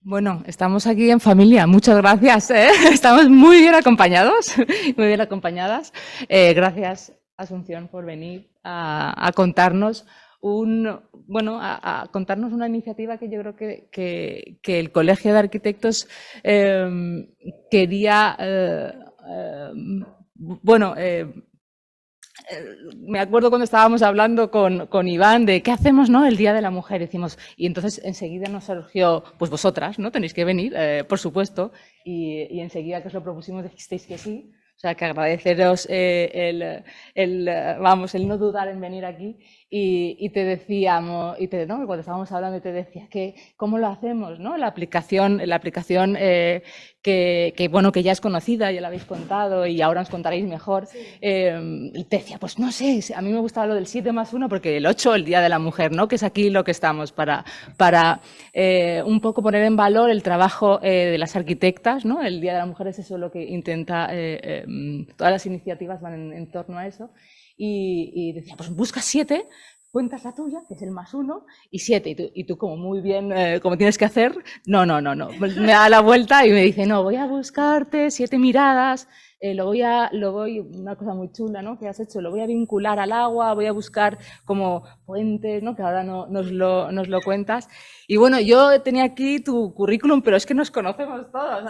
Bueno, estamos aquí en familia, muchas gracias. Estamos muy bien acompañados, muy bien acompañadas. Gracias, Asunción, por venir a contarnos a contarnos una iniciativa que yo creo que el Colegio de Arquitectos quería, bueno, me acuerdo cuando estábamos hablando con Iván de qué hacemos, ¿no? El Día de la Mujer, decimos, y entonces enseguida nos surgió, pues vosotras, ¿no? Tenéis que venir, por supuesto, y enseguida que os lo propusimos dijisteis que sí. O sea, que agradeceros el no dudar en venir aquí y te decíamos, ¿no? Cuando estábamos hablando te decía que cómo lo hacemos, ¿no? La aplicación bueno, que ya es conocida, ya la habéis contado y ahora os contaréis mejor. Sí. Y te decía, pues no sé, a mí me gustaba lo del 7+1 porque el 8, el Día de la Mujer, ¿no? Que es aquí lo que estamos para un poco poner en valor el trabajo de las arquitectas, ¿no? El Día de la Mujer es eso lo que intenta, todas las iniciativas van en torno a eso. Y decía, pues busca 7, cuentas la tuya, que es el +1, y 7. Y tú como muy bien, como tienes que hacer, no. Me da la vuelta y me dice, no, voy a buscarte 7 miradas, una cosa muy chula, ¿no? Que has hecho, lo voy a vincular al agua, voy a buscar como puentes, ¿no? Que ahora nos lo cuentas. Y bueno, yo tenía aquí tu currículum, pero es que nos conocemos todos.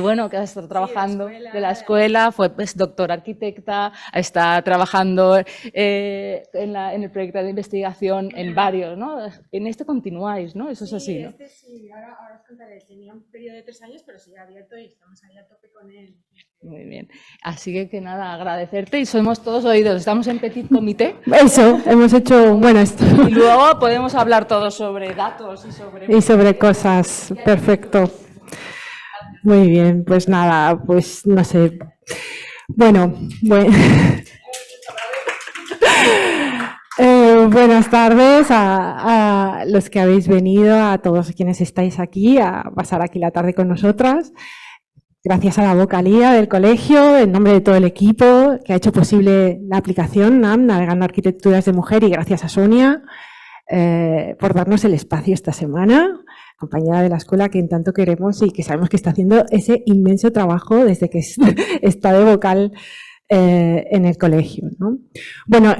Bueno, que has estado trabajando de la escuela, fue doctora arquitecta, está trabajando en el proyecto de investigación en varios, ¿no? En este continuáis, ¿no? Eso es así, ¿no? Sí, ahora os contaré. Tenía un periodo de 3 años, pero sigue abierto y estamos ahí a tope con él. Muy bien. Así que nada, agradecerte y somos todos oídos. Estamos en petit comité. Eso, hemos hecho, bueno, esto. Y luego podemos hablar todos sobre datos y sobre cosas. Perfecto. Muy bien, pues nada, pues no sé. Bueno. Buenas tardes a los que habéis venido, a todos quienes estáis aquí, a pasar aquí la tarde con nosotras. Gracias a la vocalía del colegio, en nombre de todo el equipo que ha hecho posible la aplicación NAM, Navegando Arquitecturas de Mujer, y gracias a Sonia por darnos el espacio esta semana, compañera de la escuela que en tanto queremos y que sabemos que está haciendo ese inmenso trabajo desde que está de vocal en el colegio, ¿no? Bueno,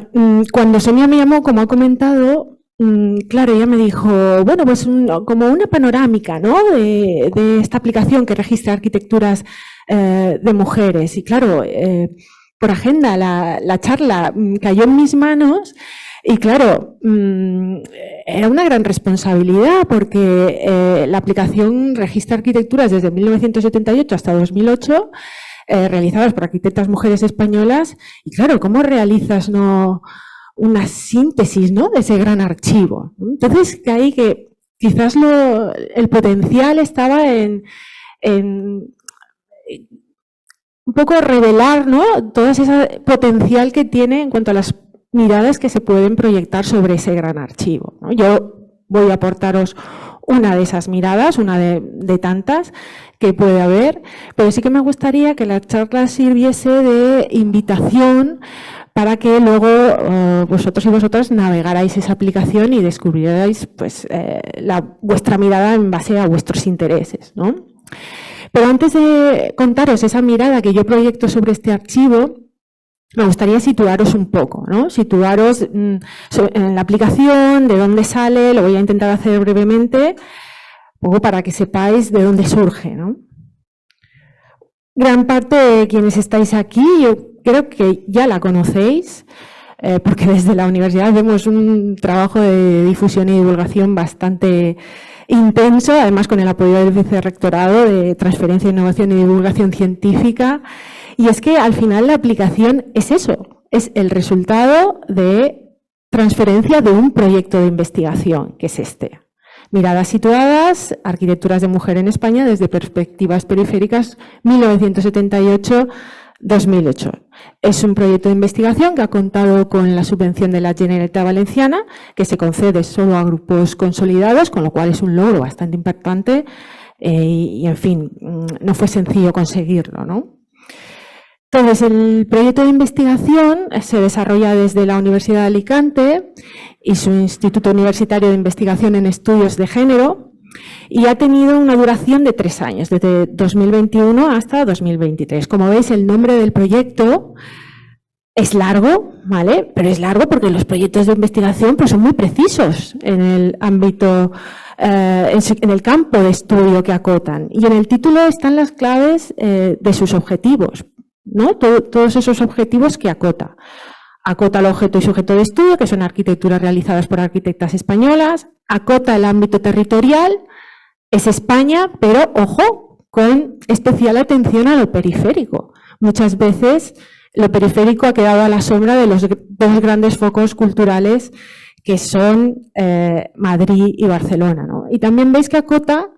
cuando Sonia me llamó, como ha comentado, claro, ella me dijo, bueno, pues como una panorámica, ¿no? de esta aplicación que registra arquitecturas de mujeres. Y claro, por agenda la charla cayó en mis manos y claro, era una gran responsabilidad porque la aplicación registra arquitecturas desde 1978 hasta 2008, realizadas por arquitectas mujeres españolas. Y claro, ¿cómo realizas una síntesis, ¿no? de ese gran archivo? Entonces caí que quizás el potencial estaba en un poco revelar, ¿no? todo ese potencial que tiene en cuanto a las miradas que se pueden proyectar sobre ese gran archivo, ¿no? Yo voy a aportaros una de esas miradas, una de tantas que puede haber, pero sí que me gustaría que la charla sirviese de invitación para que luego vosotros y vosotras navegarais esa aplicación y descubrierais pues, vuestra mirada en base a vuestros intereses, ¿no? Pero antes de contaros esa mirada que yo proyecto sobre este archivo, me gustaría situaros un poco, ¿no? Situaros en la aplicación, de dónde sale, lo voy a intentar hacer brevemente, un poco para que sepáis de dónde surge, ¿no? Gran parte de quienes estáis aquí, yo creo que ya la conocéis, porque desde la universidad hacemos un trabajo de difusión y divulgación bastante intenso, además con el apoyo del vicerrectorado de Transferencia, Innovación y Divulgación Científica. Y es que al final la aplicación es eso, es el resultado de transferencia de un proyecto de investigación, que es este. Miradas situadas, arquitecturas de mujer en España desde perspectivas periféricas 1978-2008. Es un proyecto de investigación que ha contado con la subvención de la Generalitat Valenciana, que se concede solo a grupos consolidados, con lo cual es un logro bastante importante y, en fin, no fue sencillo conseguirlo, ¿no? Entonces, el proyecto de investigación se desarrolla desde la Universidad de Alicante y su Instituto Universitario de Investigación en Estudios de Género, y ha tenido una duración de 3 años, desde 2021 hasta 2023. Como veis, el nombre del proyecto es largo, ¿vale? Pero es largo porque los proyectos de investigación pues, son muy precisos en el ámbito, en el campo de estudio que acotan. Y en el título están las claves de sus objetivos, ¿no? Todos esos objetivos que acota. Acota el objeto y sujeto de estudio, que son arquitecturas realizadas por arquitectas españolas. Acota el ámbito territorial, es España, pero, ojo, con especial atención a lo periférico. Muchas veces lo periférico ha quedado a la sombra de los dos grandes focos culturales que son Madrid y Barcelona, ¿no? Y también veis que acota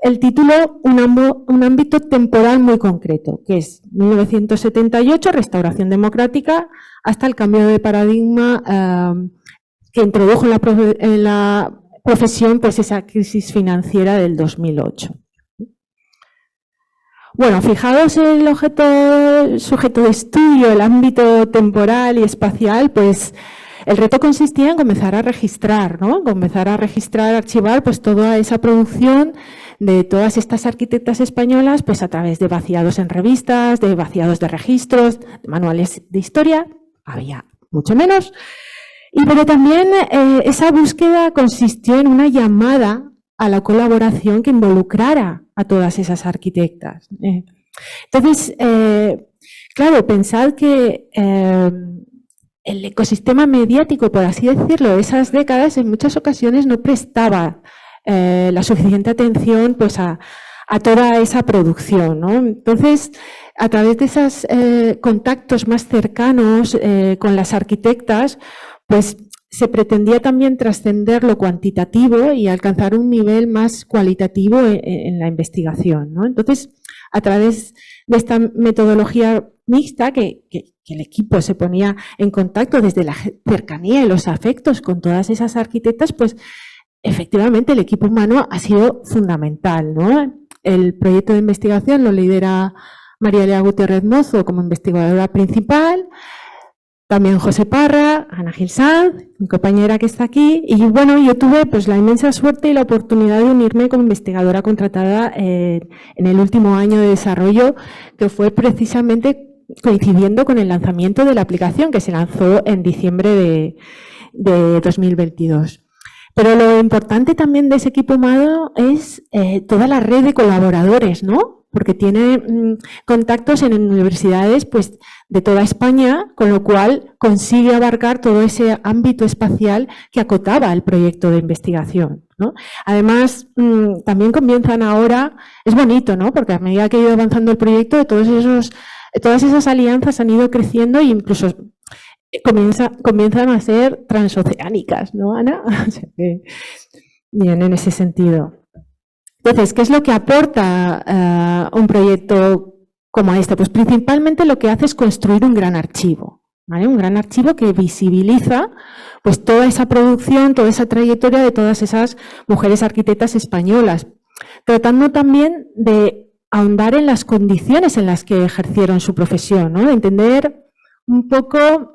el título un ámbito temporal muy concreto, que es 1978, restauración democrática, hasta el cambio de paradigma que introdujo en la profesión pues esa crisis financiera del 2008. Bueno, fijaos en el sujeto de estudio, el ámbito temporal y espacial, pues el reto consistía en comenzar a registrar, ¿no? Comenzar a registrar, archivar pues toda esa producción de todas estas arquitectas españolas pues a través de vaciados en revistas, de vaciados de registros, de manuales de historia, había mucho menos. Pero también esa búsqueda consistió en una llamada a la colaboración que involucrara a todas esas arquitectas. Entonces, claro, pensad que el ecosistema mediático, por así decirlo, de esas décadas en muchas ocasiones no prestaba la suficiente atención pues, a toda esa producción, ¿no? Entonces, a través de esos contactos más cercanos con las arquitectas, pues se pretendía también trascender lo cuantitativo y alcanzar un nivel más cualitativo en la investigación, ¿no? Entonces, a través de esta metodología mixta, que el equipo se ponía en contacto desde la cercanía y los afectos con todas esas arquitectas, pues efectivamente el equipo humano ha sido fundamental, ¿no? El proyecto de investigación lo lidera María Elea Gutiérrez Mozo como investigadora principal, también José Parra, Ana Gil Sanz, mi compañera que está aquí, y bueno, yo tuve pues la inmensa suerte y la oportunidad de unirme como investigadora contratada en el último año de desarrollo, que fue precisamente coincidiendo con el lanzamiento de la aplicación que se lanzó en diciembre de 2022. Pero lo importante también de ese equipo humano es toda la red de colaboradores, ¿no? Porque tiene contactos en universidades pues, de toda España, con lo cual consigue abarcar todo ese ámbito espacial que acotaba el proyecto de investigación, ¿no? Además, también comienzan ahora, es bonito, ¿no? Porque a medida que ha ido avanzando el proyecto, todas esas alianzas han ido creciendo e incluso comienzan a ser transoceánicas, ¿no, Ana? O sea que, bien, en ese sentido. Entonces, ¿qué es lo que aporta un proyecto como este? Pues principalmente lo que hace es construir un gran archivo, ¿vale? Un gran archivo que visibiliza pues, toda esa producción, toda esa trayectoria de todas esas mujeres arquitectas españolas, tratando también de ahondar en las condiciones en las que ejercieron su profesión, ¿no? De entender un poco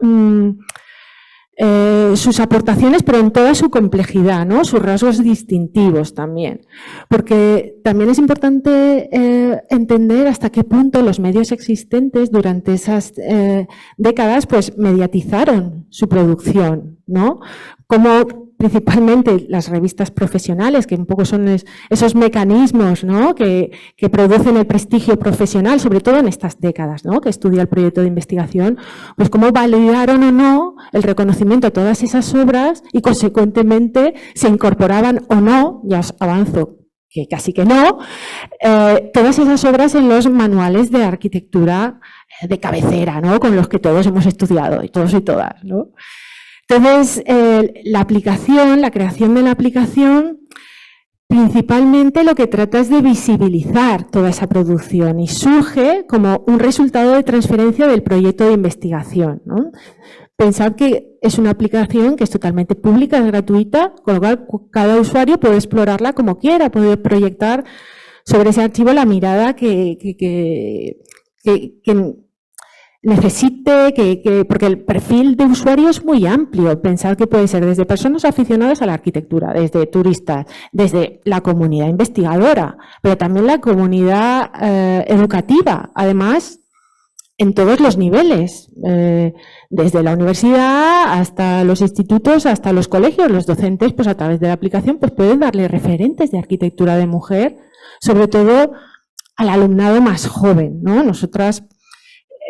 sus aportaciones, pero en toda su complejidad, ¿no? Sus rasgos distintivos también. Porque también es importante entender hasta qué punto los medios existentes durante esas décadas pues, mediatizaron su producción, ¿no? Cómo principalmente las revistas profesionales, que un poco son esos mecanismos, ¿no? que producen el prestigio profesional, sobre todo en estas décadas, ¿no? Que estudia el proyecto de investigación, pues cómo validaron o no el reconocimiento a todas esas obras y consecuentemente se incorporaban o no, ya os avanzo que casi que no, todas esas obras en los manuales de arquitectura de cabecera, ¿no? Con los que todos hemos estudiado, y todos y todas, ¿no? Entonces, la aplicación, la creación de la aplicación, principalmente lo que trata es de visibilizar toda esa producción y surge como un resultado de transferencia del proyecto de investigación, ¿no? Pensad que es una aplicación que es totalmente pública, es gratuita, con lo cual cada usuario puede explorarla como quiera, puede proyectar sobre ese archivo la mirada que necesite, porque el perfil de usuario es muy amplio. Pensad que puede ser desde personas aficionadas a la arquitectura, desde turistas, desde la comunidad investigadora, pero también la comunidad educativa. Además, en todos los niveles, desde la universidad hasta los institutos, hasta los colegios, los docentes, pues a través de la aplicación, pues pueden darle referentes de arquitectura de mujer, sobre todo al alumnado más joven, ¿no? Nosotras,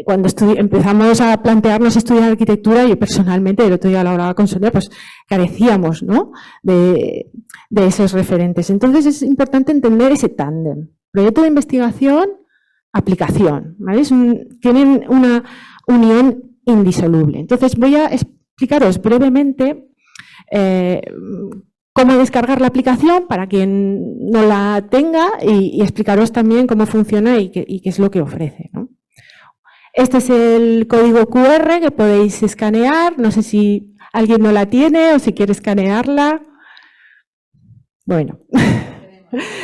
cuando empezamos a plantearnos estudiar arquitectura, yo personalmente, el otro día lo hablaba con Sonia, pues carecíamos, ¿no?, de esos referentes. Entonces es importante entender ese tándem. Proyecto de investigación, aplicación, ¿vale? Tienen una unión indisoluble. Entonces voy a explicaros brevemente cómo descargar la aplicación para quien no la tenga y explicaros también cómo funciona y qué es lo que ofrece, ¿no? Este es el código QR que podéis escanear. No sé si alguien no la tiene o si quiere escanearla. Bueno,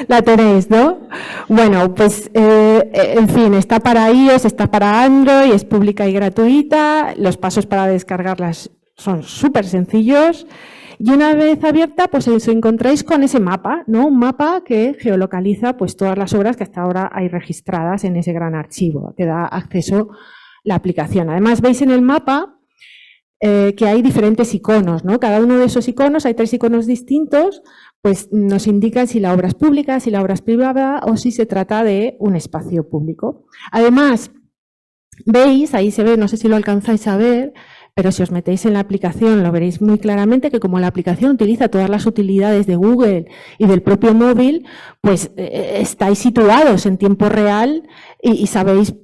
la tenéis, ¿no? Bueno, pues en fin, está para iOS, está para Android, es pública y gratuita. Los pasos para descargarlas son súper sencillos. Y una vez abierta, pues os encontráis con ese mapa, ¿no? Un mapa que geolocaliza pues todas las obras que hasta ahora hay registradas en ese gran archivo, que da acceso la aplicación. Además, veis en el mapa que hay diferentes iconos, ¿no? Cada uno de esos iconos, hay 3 iconos distintos, pues nos indican si la obra es pública, si la obra es privada o si se trata de un espacio público. Además, veis, ahí se ve, no sé si lo alcanzáis a ver, pero si os metéis en la aplicación lo veréis muy claramente que como la aplicación utiliza todas las utilidades de Google y del propio móvil, pues estáis situados en tiempo real y sabéis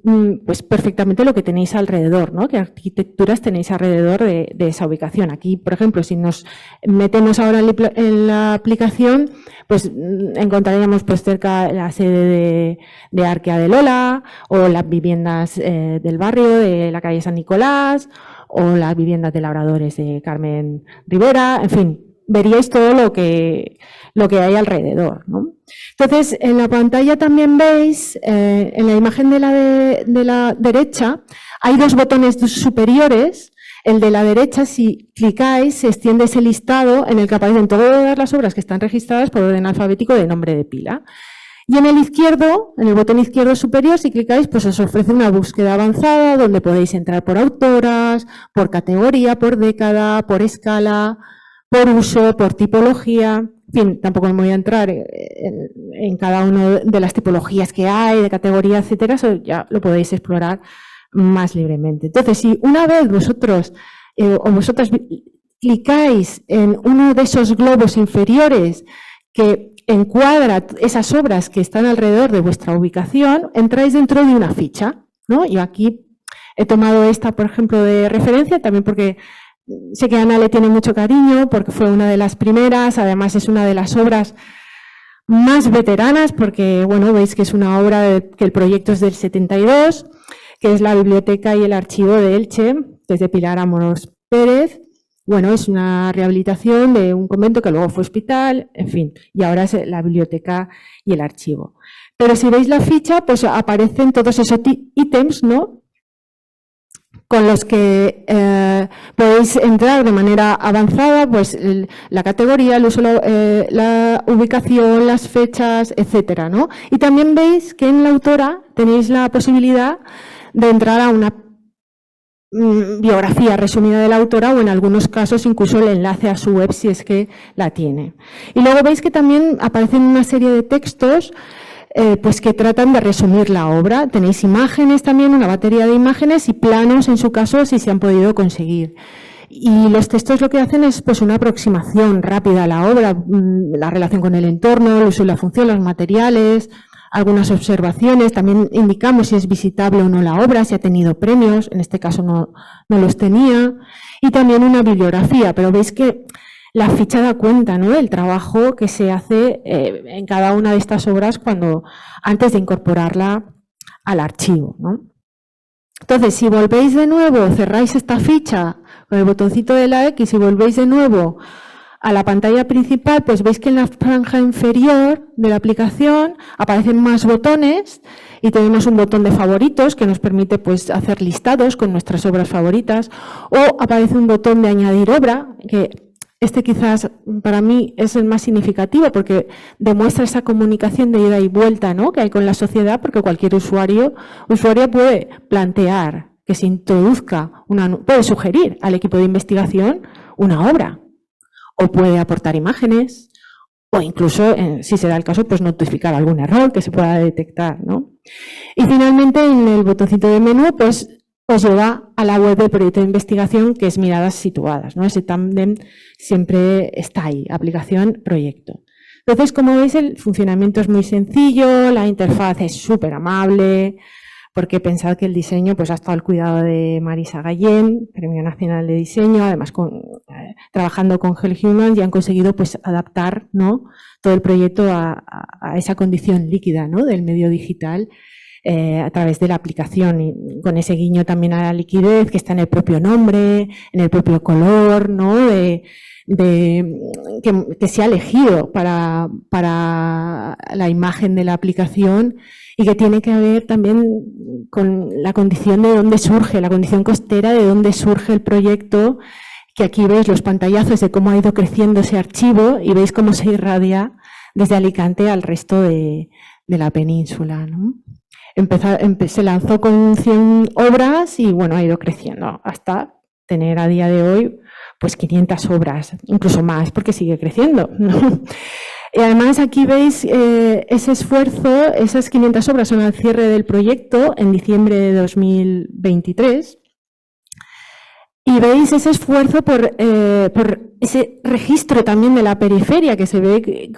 pues perfectamente lo que tenéis alrededor, ¿no? Qué arquitecturas tenéis alrededor de esa ubicación. Aquí, por ejemplo, si nos metemos ahora en la aplicación, pues encontraríamos pues cerca la sede de Arquea de Lola o las viviendas del barrio de la calle San Nicolás, o las viviendas de labradores de Carmen Rivera, en fin, veríais todo lo que hay alrededor, ¿no? Entonces, en la pantalla también veis, en la imagen de la derecha, hay 2 botones superiores. El de la derecha, si clicáis, se extiende ese listado en el que aparecen todas las obras que están registradas por orden alfabético de nombre de pila. Y en el izquierdo, en el botón izquierdo superior, si clicáis, pues os ofrece una búsqueda avanzada donde podéis entrar por autoras, por categoría, por década, por escala, por uso, por tipología. En fin, tampoco me voy a entrar en cada una de las tipologías que hay, de categoría, etcétera. Eso ya lo podéis explorar más libremente. Entonces, si una vez vosotros o vosotras clicáis en uno de esos globos inferiores que encuadra esas obras que están alrededor de vuestra ubicación, entráis dentro de una ficha, ¿no? Yo aquí he tomado esta, por ejemplo, de referencia, también porque sé que Ana le tiene mucho cariño, porque fue una de las primeras, además es una de las obras más veteranas, porque, bueno, veis que es una obra que el proyecto es del 72, que es la biblioteca y el archivo de Elche, desde Pilar Amorós Pérez. Bueno, es una rehabilitación de un convento que luego fue hospital, en fin, y ahora es la biblioteca y el archivo. Pero si veis la ficha, pues aparecen todos esos ítems, ¿no?, con los que podéis entrar de manera avanzada, pues la categoría, el uso, la ubicación, las fechas, etcétera, ¿no? Y también veis que en la autora tenéis la posibilidad de entrar a una biografía resumida de la autora o en algunos casos incluso el enlace a su web si es que la tiene. Y luego veis que también aparecen una serie de textos pues que tratan de resumir la obra. Tenéis imágenes también, una batería de imágenes y planos en su caso si se han podido conseguir. Y los textos lo que hacen es pues una aproximación rápida a la obra, la relación con el entorno, el uso y la función, los materiales, algunas observaciones, también indicamos si es visitable o no la obra, si ha tenido premios, en este caso no los tenía, y también una bibliografía, pero veis que la ficha da cuenta, ¿no?, del trabajo que se hace en cada una de estas obras antes de incorporarla al archivo, ¿no? Entonces, si volvéis de nuevo, cerráis esta ficha con el botoncito de la X y volvéis de nuevo a la pantalla principal, pues veis que en la franja inferior de la aplicación aparecen más botones y tenemos un botón de favoritos que nos permite pues, hacer listados con nuestras obras favoritas, o aparece un botón de añadir obra, que este quizás para mí es el más significativo porque demuestra esa comunicación de ida y vuelta, ¿no?, que hay con la sociedad, porque cualquier usuaria puede plantear que se introduzca, puede sugerir al equipo de investigación una obra, o puede aportar imágenes, o incluso, si se da el caso, pues notificar algún error que se pueda detectar, ¿no? Y finalmente, en el botoncito de menú, pues os lleva a la web del proyecto de investigación, que es Miradas Situadas, ¿no? Ese tándem siempre está ahí, aplicación, proyecto. Entonces, como veis, el funcionamiento es muy sencillo, la interfaz es súper amable, porque pensad que el diseño pues, ha estado al cuidado de Marisa Gallén, Premio Nacional de Diseño, además trabajando con GeoHumans, y han conseguido pues, adaptar, ¿no?, todo el proyecto a esa condición líquida, ¿no?, del medio digital, a través de la aplicación, y con ese guiño también a la liquidez que está en el propio nombre, en el propio color, ¿no?, que se ha elegido para la imagen de la aplicación, y que tiene que ver también con la condición de dónde surge, la condición costera de dónde surge el proyecto, que aquí veis los pantallazos de cómo ha ido creciendo ese archivo y veis cómo se irradia desde Alicante al resto de la península, ¿no? Se lanzó con 100 obras y bueno, ha ido creciendo hasta tener a día de hoy pues 500 obras, incluso más, porque sigue creciendo, ¿no? Y además aquí veis ese esfuerzo, esas 500 obras son al cierre del proyecto en diciembre de 2023, y veis ese esfuerzo por ese registro también de la periferia que se ve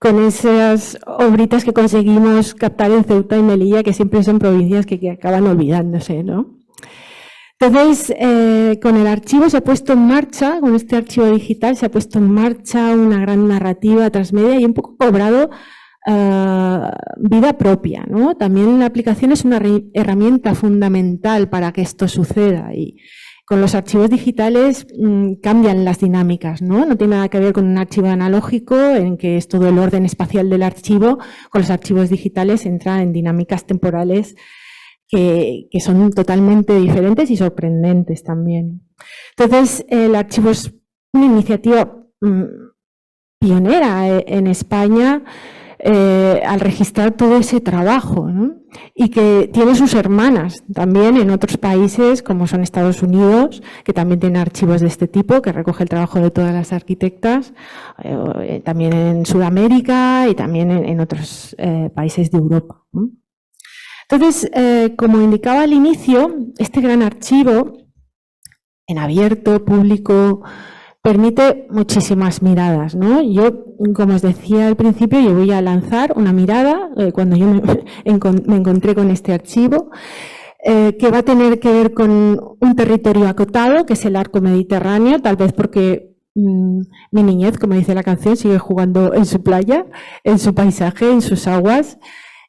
con esas obritas que conseguimos captar en Ceuta y Melilla, que siempre son provincias que acaban olvidándose, ¿no? Entonces, con el archivo se ha puesto en marcha, con este archivo digital se ha puesto en marcha una gran narrativa transmedia y un poco cobrado vida propia, ¿no? También la aplicación es una herramienta fundamental para que esto suceda, y con los archivos digitales cambian las dinámicas, ¿no? No tiene nada que ver con un archivo analógico en que es todo el orden espacial del archivo. Con los archivos digitales entra en dinámicas temporales que son totalmente diferentes y sorprendentes también. Entonces, el archivo es una iniciativa pionera en España al registrar todo ese trabajo, ¿no? Y que tiene sus hermanas también en otros países, como son Estados Unidos, que también tiene archivos de este tipo, que recoge el trabajo de todas las arquitectas, también en Sudamérica y también en otros países de Europa, ¿no? Entonces, como indicaba al inicio, este gran archivo, en abierto, público, permite muchísimas miradas, ¿no? Yo, como os decía al principio, yo voy a lanzar una mirada cuando yo me encontré con este archivo, que va a tener que ver con un territorio acotado, que es el arco mediterráneo, tal vez porque mi niñez, como dice la canción, sigue jugando en su playa, en su paisaje, en sus aguas.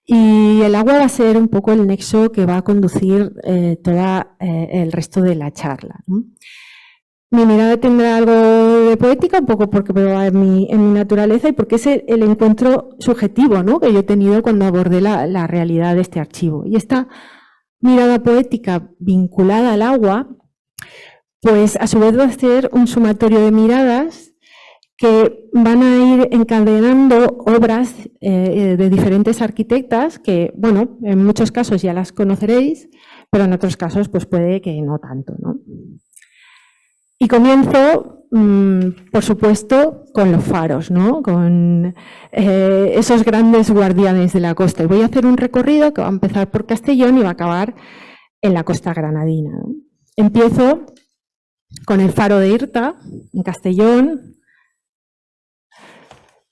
Y el agua va a ser un poco el nexo que va a conducir todo el resto de la charla, ¿no? Mi mirada tendrá algo de poética, un poco porque va en mi naturaleza y porque es el encuentro subjetivo, ¿no?, que yo he tenido cuando abordé la realidad de este archivo. Y esta mirada poética vinculada al agua, pues a su vez va a ser un sumatorio de miradas que van a ir encadenando obras de diferentes arquitectas que, bueno, en muchos casos ya las conoceréis, pero en otros casos pues puede que no tanto, ¿no? Y comienzo, por supuesto, con los faros, ¿no?, con esos grandes guardianes de la costa. Y voy a hacer un recorrido que va a empezar por Castellón y va a acabar en la costa granadina, ¿no? Empiezo con el faro de Irta, en Castellón,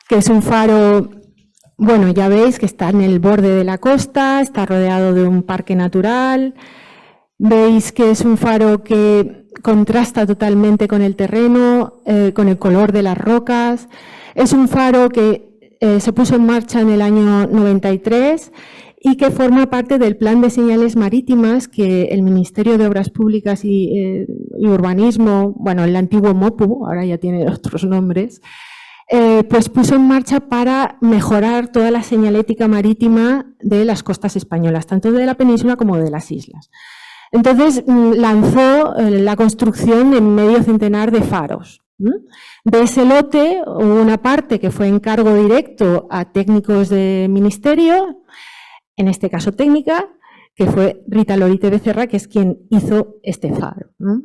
que es un faro, bueno, ya veis que está en el borde de la costa, está rodeado de un parque natural. Veis que es un faro que contrasta totalmente con el terreno, con el color de las rocas. Es un faro que se puso en marcha en el año 93 y que forma parte del Plan de Señales Marítimas que el Ministerio de Obras Públicas y Urbanismo, bueno, el antiguo MOPU, ahora ya tiene otros nombres, pues puso en marcha para mejorar toda la señalética marítima de las costas españolas, tanto de la península como de las islas. Entonces lanzó la construcción de medio centenar de faros. De ese lote hubo una parte que fue encargo directo a técnicos de ministerio, en este caso técnica, que fue Rita Lorite Becerra, que es quien hizo este faro, ¿no?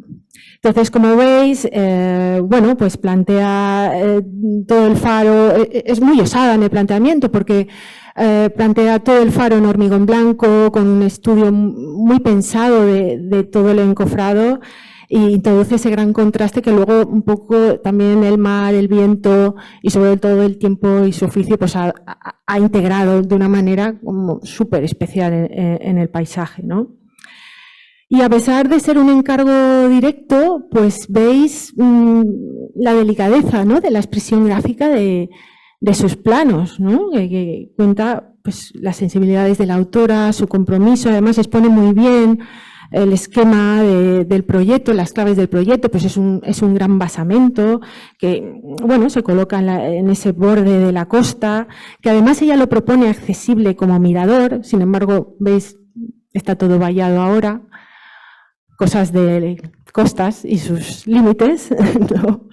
Entonces, como veis, bueno, pues plantea todo el faro, es muy osada en el planteamiento porque plantea todo el faro en hormigón blanco, con un estudio muy pensado de todo el encofrado, y introduce ese gran contraste que luego un poco también el mar, el viento y sobre todo el tiempo y su oficio pues ha integrado de una manera como súper especial en el paisaje, ¿no? Y a pesar de ser un encargo directo, pues veis la delicadeza, ¿no?, de la expresión gráfica de sus planos, ¿no?, que cuenta pues las sensibilidades de la autora, su compromiso, además expone muy bien el esquema del proyecto, las claves del proyecto, pues es un gran basamento que, bueno, se coloca en ese borde de la costa, que además ella lo propone accesible como mirador, sin embargo, veis, está todo vallado ahora, cosas de costas y sus límites, ¿no?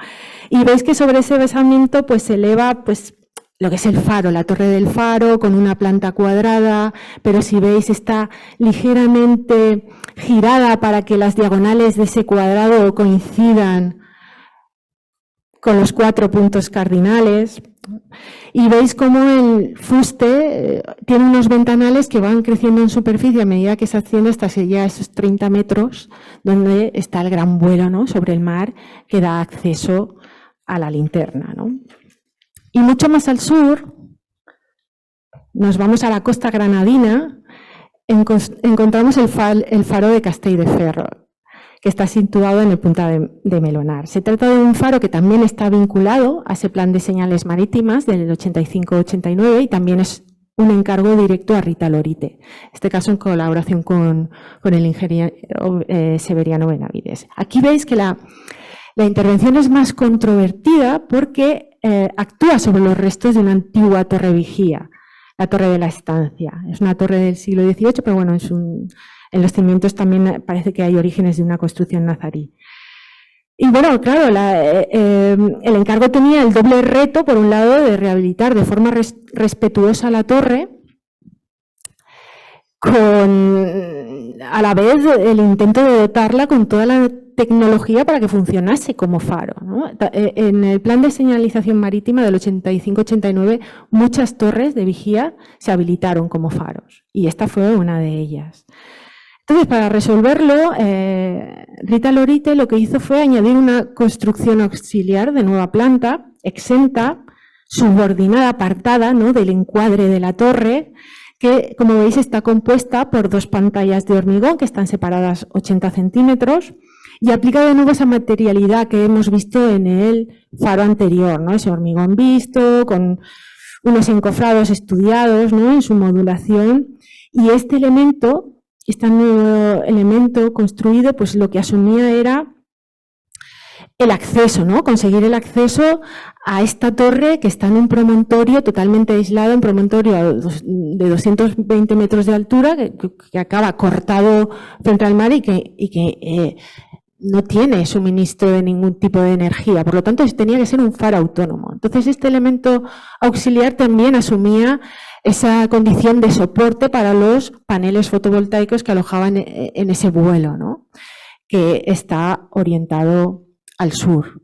Y veis que sobre ese basamento pues se eleva pues lo que es el faro, la torre del faro, con una planta cuadrada, pero si veis está ligeramente girada para que las diagonales de ese cuadrado coincidan con los 4 puntos cardinales. Y veis cómo el fuste tiene unos ventanales que van creciendo en superficie a medida que se asciende hasta ya esos 30 metros, donde está el gran vuelo, ¿no?, sobre el mar, que da acceso a la linterna, ¿no? Y mucho más al sur, nos vamos a la costa granadina, encontramos el faro de Castelldefels, que está situado en el Punta de Melonar. Se trata de un faro que también está vinculado a ese plan de señales marítimas del 85-89 y también es un encargo directo a Rita Lorite, en este caso en colaboración con el ingeniero Severiano Benavides. Aquí veis que la intervención es más controvertida porque actúa sobre los restos de una antigua torre vigía, la Torre de la Estancia. Es una torre del siglo XVIII, pero bueno, en los cimientos también parece que hay orígenes de una construcción nazarí. Y bueno, claro, el encargo tenía el doble reto, por un lado, de rehabilitar de forma respetuosa la torre, con a la vez el intento de dotarla con toda la tecnología para que funcionase como faro, ¿no? En el plan de señalización marítima del 85-89 muchas torres de vigía se habilitaron como faros y esta fue una de ellas. Entonces, para resolverlo, Rita Lorite lo que hizo fue añadir una construcción auxiliar de nueva planta, exenta, subordinada, apartada, ¿no?, del encuadre de la torre, que, como veis, está compuesta por 2 pantallas de hormigón que están separadas 80 centímetros y aplica de nuevo esa materialidad que hemos visto en el faro anterior, ¿no?, ese hormigón visto, con unos encofrados estudiados, ¿no?, en su modulación. Y este nuevo elemento construido, pues lo que asumía era el acceso, ¿no?, conseguir el acceso a esta torre que está en un promontorio totalmente aislado, un promontorio de 220 metros de altura que acaba cortado frente al mar y que no tiene suministro de ningún tipo de energía, por lo tanto tenía que ser un faro autónomo. Entonces este elemento auxiliar también asumía esa condición de soporte para los paneles fotovoltaicos que alojaban en ese vuelo, ¿no?, que está orientado al sur.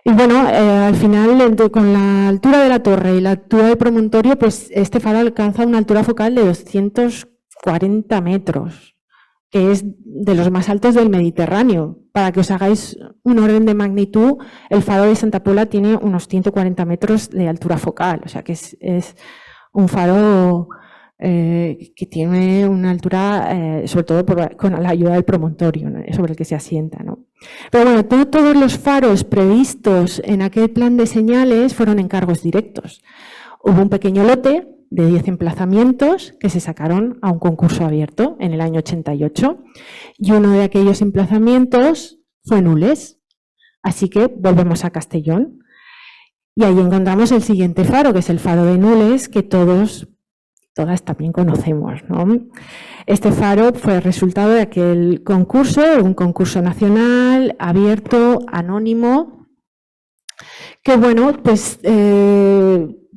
Y bueno, al final, con la altura de la torre y la altura del promontorio, pues este faro alcanza una altura focal de 240 metros, que es de los más altos del Mediterráneo. Para que os hagáis un orden de magnitud, el faro de Santa Pola tiene unos 140 metros de altura focal, o sea que es un faro que tiene una altura, sobre todo con la ayuda del promontorio, ¿no?, sobre el que se asienta, ¿no? Pero bueno, todos los faros previstos en aquel plan de señales fueron encargos directos. Hubo un pequeño lote de 10 emplazamientos que se sacaron a un concurso abierto en el año 88 y uno de aquellos emplazamientos fue Nules. Así que volvemos a Castellón. Y ahí encontramos el siguiente faro, que es el faro de Nules, que todas también conocemos, ¿no? Este faro fue el resultado de aquel concurso, un concurso nacional, abierto, anónimo, que bueno, pues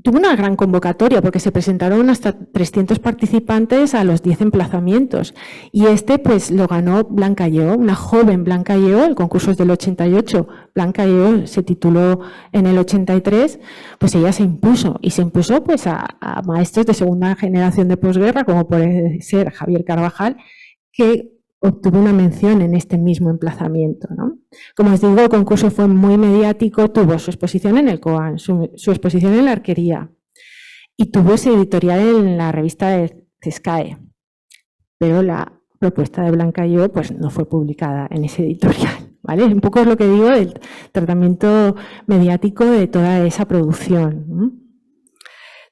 tuvo una gran convocatoria porque se presentaron hasta 300 participantes a los 10 emplazamientos y pues lo ganó Blanca Lleó, una joven Blanca Lleó. El concurso es del 88, Blanca Lleó se tituló en el 83, pues ella se impuso y se impuso pues a maestros de segunda generación de posguerra, como puede ser Javier Carvajal, que obtuvo una mención en este mismo emplazamiento, ¿no? Como os digo, el concurso fue muy mediático, tuvo su exposición en el COAN, su exposición en la Arquería y tuvo ese editorial en la revista de CESCAE, pero la propuesta de Blanca Lleó pues no fue publicada en ese editorial, ¿vale? Un poco es lo que digo del tratamiento mediático de toda esa producción, ¿no?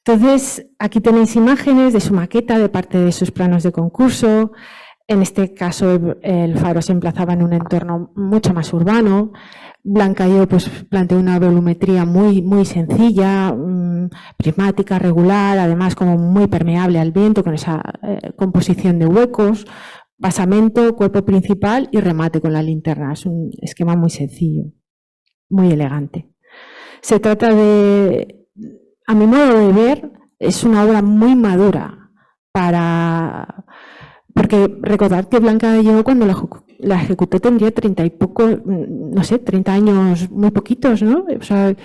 Entonces, aquí tenéis imágenes de su maqueta, de parte de sus planos de concurso. En este caso, el faro se emplazaba en un entorno mucho más urbano. Blanca Lleó pues planteó una volumetría muy sencilla, prismática, regular, además como muy permeable al viento, con esa composición de huecos, basamento, cuerpo principal y remate con la linterna. Es un esquema muy sencillo, muy elegante. Se trata de, a mi modo de ver, es una obra muy madura porque recordad que Blanca Lleó cuando la ejecutó tendría 30 y poco, no sé, 30 años, muy poquitos, ¿no? O sea,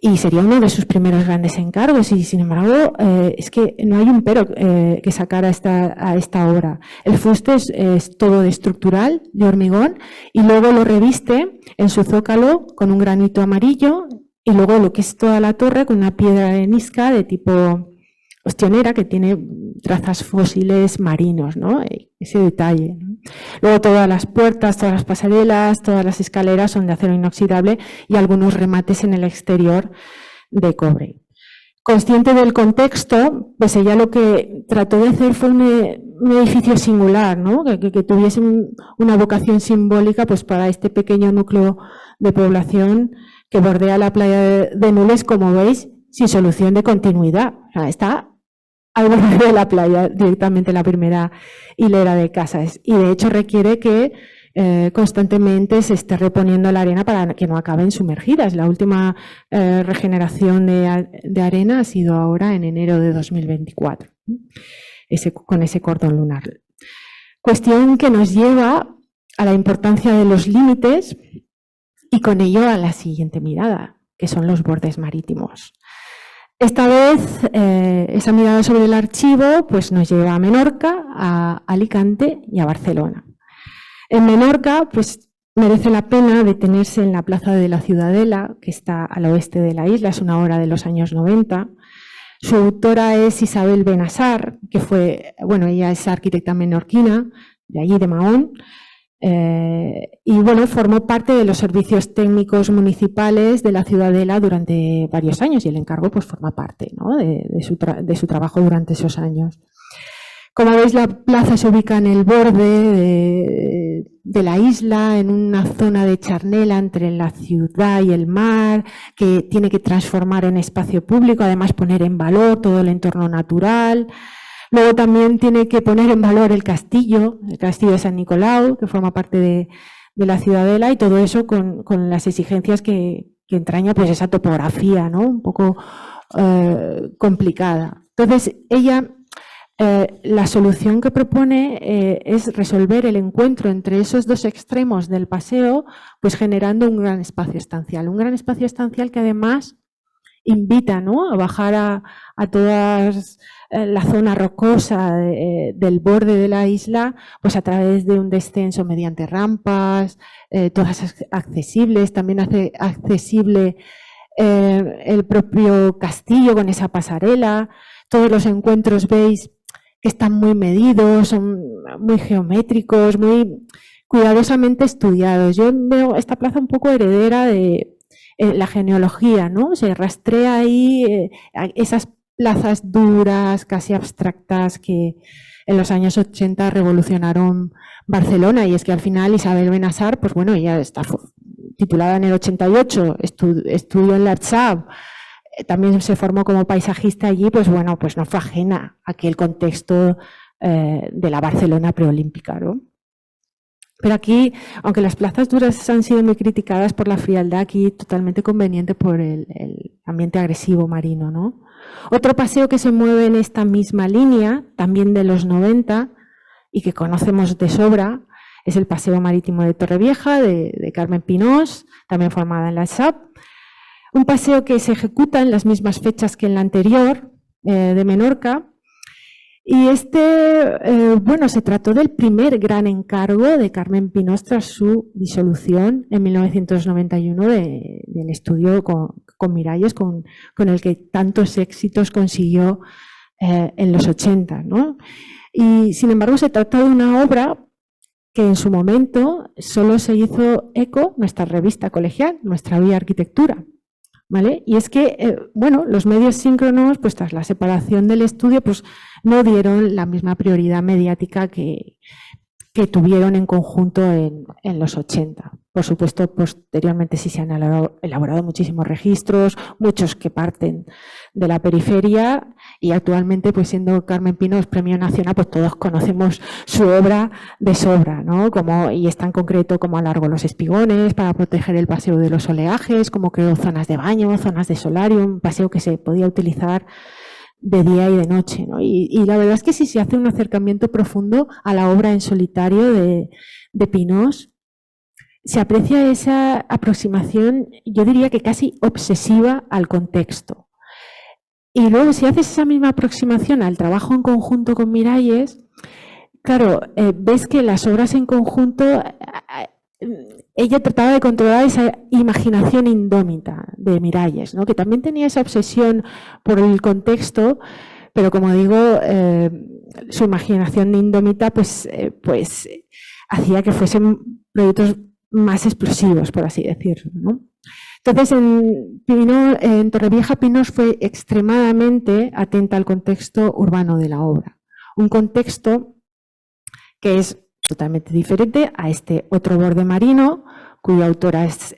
y sería uno de sus primeros grandes encargos y sin embargo es que no hay un pero que sacar a esta obra. El fuste es todo de estructural, de hormigón, y luego lo reviste en su zócalo con un granito amarillo y luego lo que es toda la torre con una piedra arenisca de tipo ostionera que tiene trazas fósiles marinos, ¿no? Ese detalle, ¿no? Luego todas las puertas, todas las pasarelas, todas las escaleras son de acero inoxidable y algunos remates en el exterior de cobre. Consciente del contexto, pues ella lo que trató de hacer fue un edificio singular, ¿no? Que tuviese una vocación simbólica pues para este pequeño núcleo de población que bordea la playa de Nules, como veis, sin solución de continuidad. O sea, está al borde de la playa, directamente en la primera hilera de casas. Y de hecho requiere que constantemente se esté reponiendo la arena para que no acaben sumergidas. La última regeneración de arena ha sido ahora en enero de 2024, con ese cordón lunar. Cuestión que nos lleva a la importancia de los límites y con ello a la siguiente mirada, que son los bordes marítimos. Esta vez, esa mirada sobre el archivo pues nos lleva a Menorca, a Alicante y a Barcelona. En Menorca, pues merece la pena detenerse en la Plaza de la Ciudadela, que está al oeste de la isla, es una obra de los años 90. Su autora es Isabel Benassar, que fue, bueno, ella es arquitecta menorquina, de allí de Mahón, y bueno, formó parte de los servicios técnicos municipales de la Ciudadela durante varios años y el encargo pues forma parte, ¿no? de su trabajo durante esos años. Como veis, la plaza se ubica en el borde de la isla, en una zona de charnela entre la ciudad y el mar, que tiene que transformar en espacio público, además poner en valor todo el entorno natural. Luego también tiene que poner en valor el castillo de San Nicolau, que forma parte de la Ciudadela, y todo eso con las exigencias que entraña pues esa topografía, ¿no? Un poco complicada. Entonces, ella, la solución que propone es resolver el encuentro entre esos dos extremos del paseo, pues generando un gran espacio estancial que además invita, ¿no? a bajar a todas la zona rocosa del borde de la isla, pues a través de un descenso mediante rampas, todas accesibles. También hace accesible el propio castillo con esa pasarela. Todos los encuentros veis que están muy medidos, son muy geométricos, muy cuidadosamente estudiados. Yo veo esta plaza un poco heredera de la genealogía, ¿no? Se rastrea ahí esas plazas duras, casi abstractas, que en los años 80 revolucionaron Barcelona. Y es que al final Isabel Benassar, pues bueno, ella está titulada en el 88, estudió en la ERTSAB, también se formó como paisajista allí, pues bueno, pues no fue ajena a aquel contexto de la Barcelona preolímpica, ¿no? Pero aquí, aunque las plazas duras han sido muy criticadas por la frialdad, aquí totalmente conveniente por el ambiente agresivo marino, ¿no? Otro paseo que se mueve en esta misma línea, también de los 90, y que conocemos de sobra, es el Paseo Marítimo de Torrevieja, de Carmen Pinós, también formada en la SAP. Un paseo que se ejecuta en las mismas fechas que en la anterior, de Menorca. Y bueno, se trató del primer gran encargo de Carmen Pinós tras su disolución en 1991 del estudio con Miralles, con el que tantos éxitos consiguió en los 80, ¿no? Y sin embargo se trata de una obra que en su momento solo se hizo eco nuestra revista colegial, nuestra Vía Arquitectura, ¿vale? Y es que, bueno, los medios síncronos, pues tras la separación del estudio, pues no dieron la misma prioridad mediática que tuvieron en conjunto en los 80. Por supuesto, posteriormente sí se han elaborado muchísimos registros, muchos que parten de la periferia, y actualmente, pues siendo Carmen Pinós Premio Nacional, pues todos conocemos su obra de sobra, ¿no? Y es tan concreto como alargó los espigones para proteger el paseo de los oleajes, como creó zonas de baño, zonas de solarium, un paseo que se podía utilizar de día y de noche, ¿no? Y la verdad es que si se hace un acercamiento profundo a la obra en solitario de Pinós, se aprecia esa aproximación, yo diría que casi obsesiva al contexto. Y luego si haces esa misma aproximación al trabajo en conjunto con Miralles, claro, ves que las obras en conjunto, ella trataba de controlar esa imaginación indómita de Miralles, ¿no? Que también tenía esa obsesión por el contexto, pero como digo, su imaginación indómita pues hacía que fuesen proyectos más explosivos, por así decirlo, ¿no? Entonces, en Torrevieja, Pinós fue extremadamente atenta al contexto urbano de la obra. Un contexto que es totalmente diferente a este otro borde marino, cuya autora es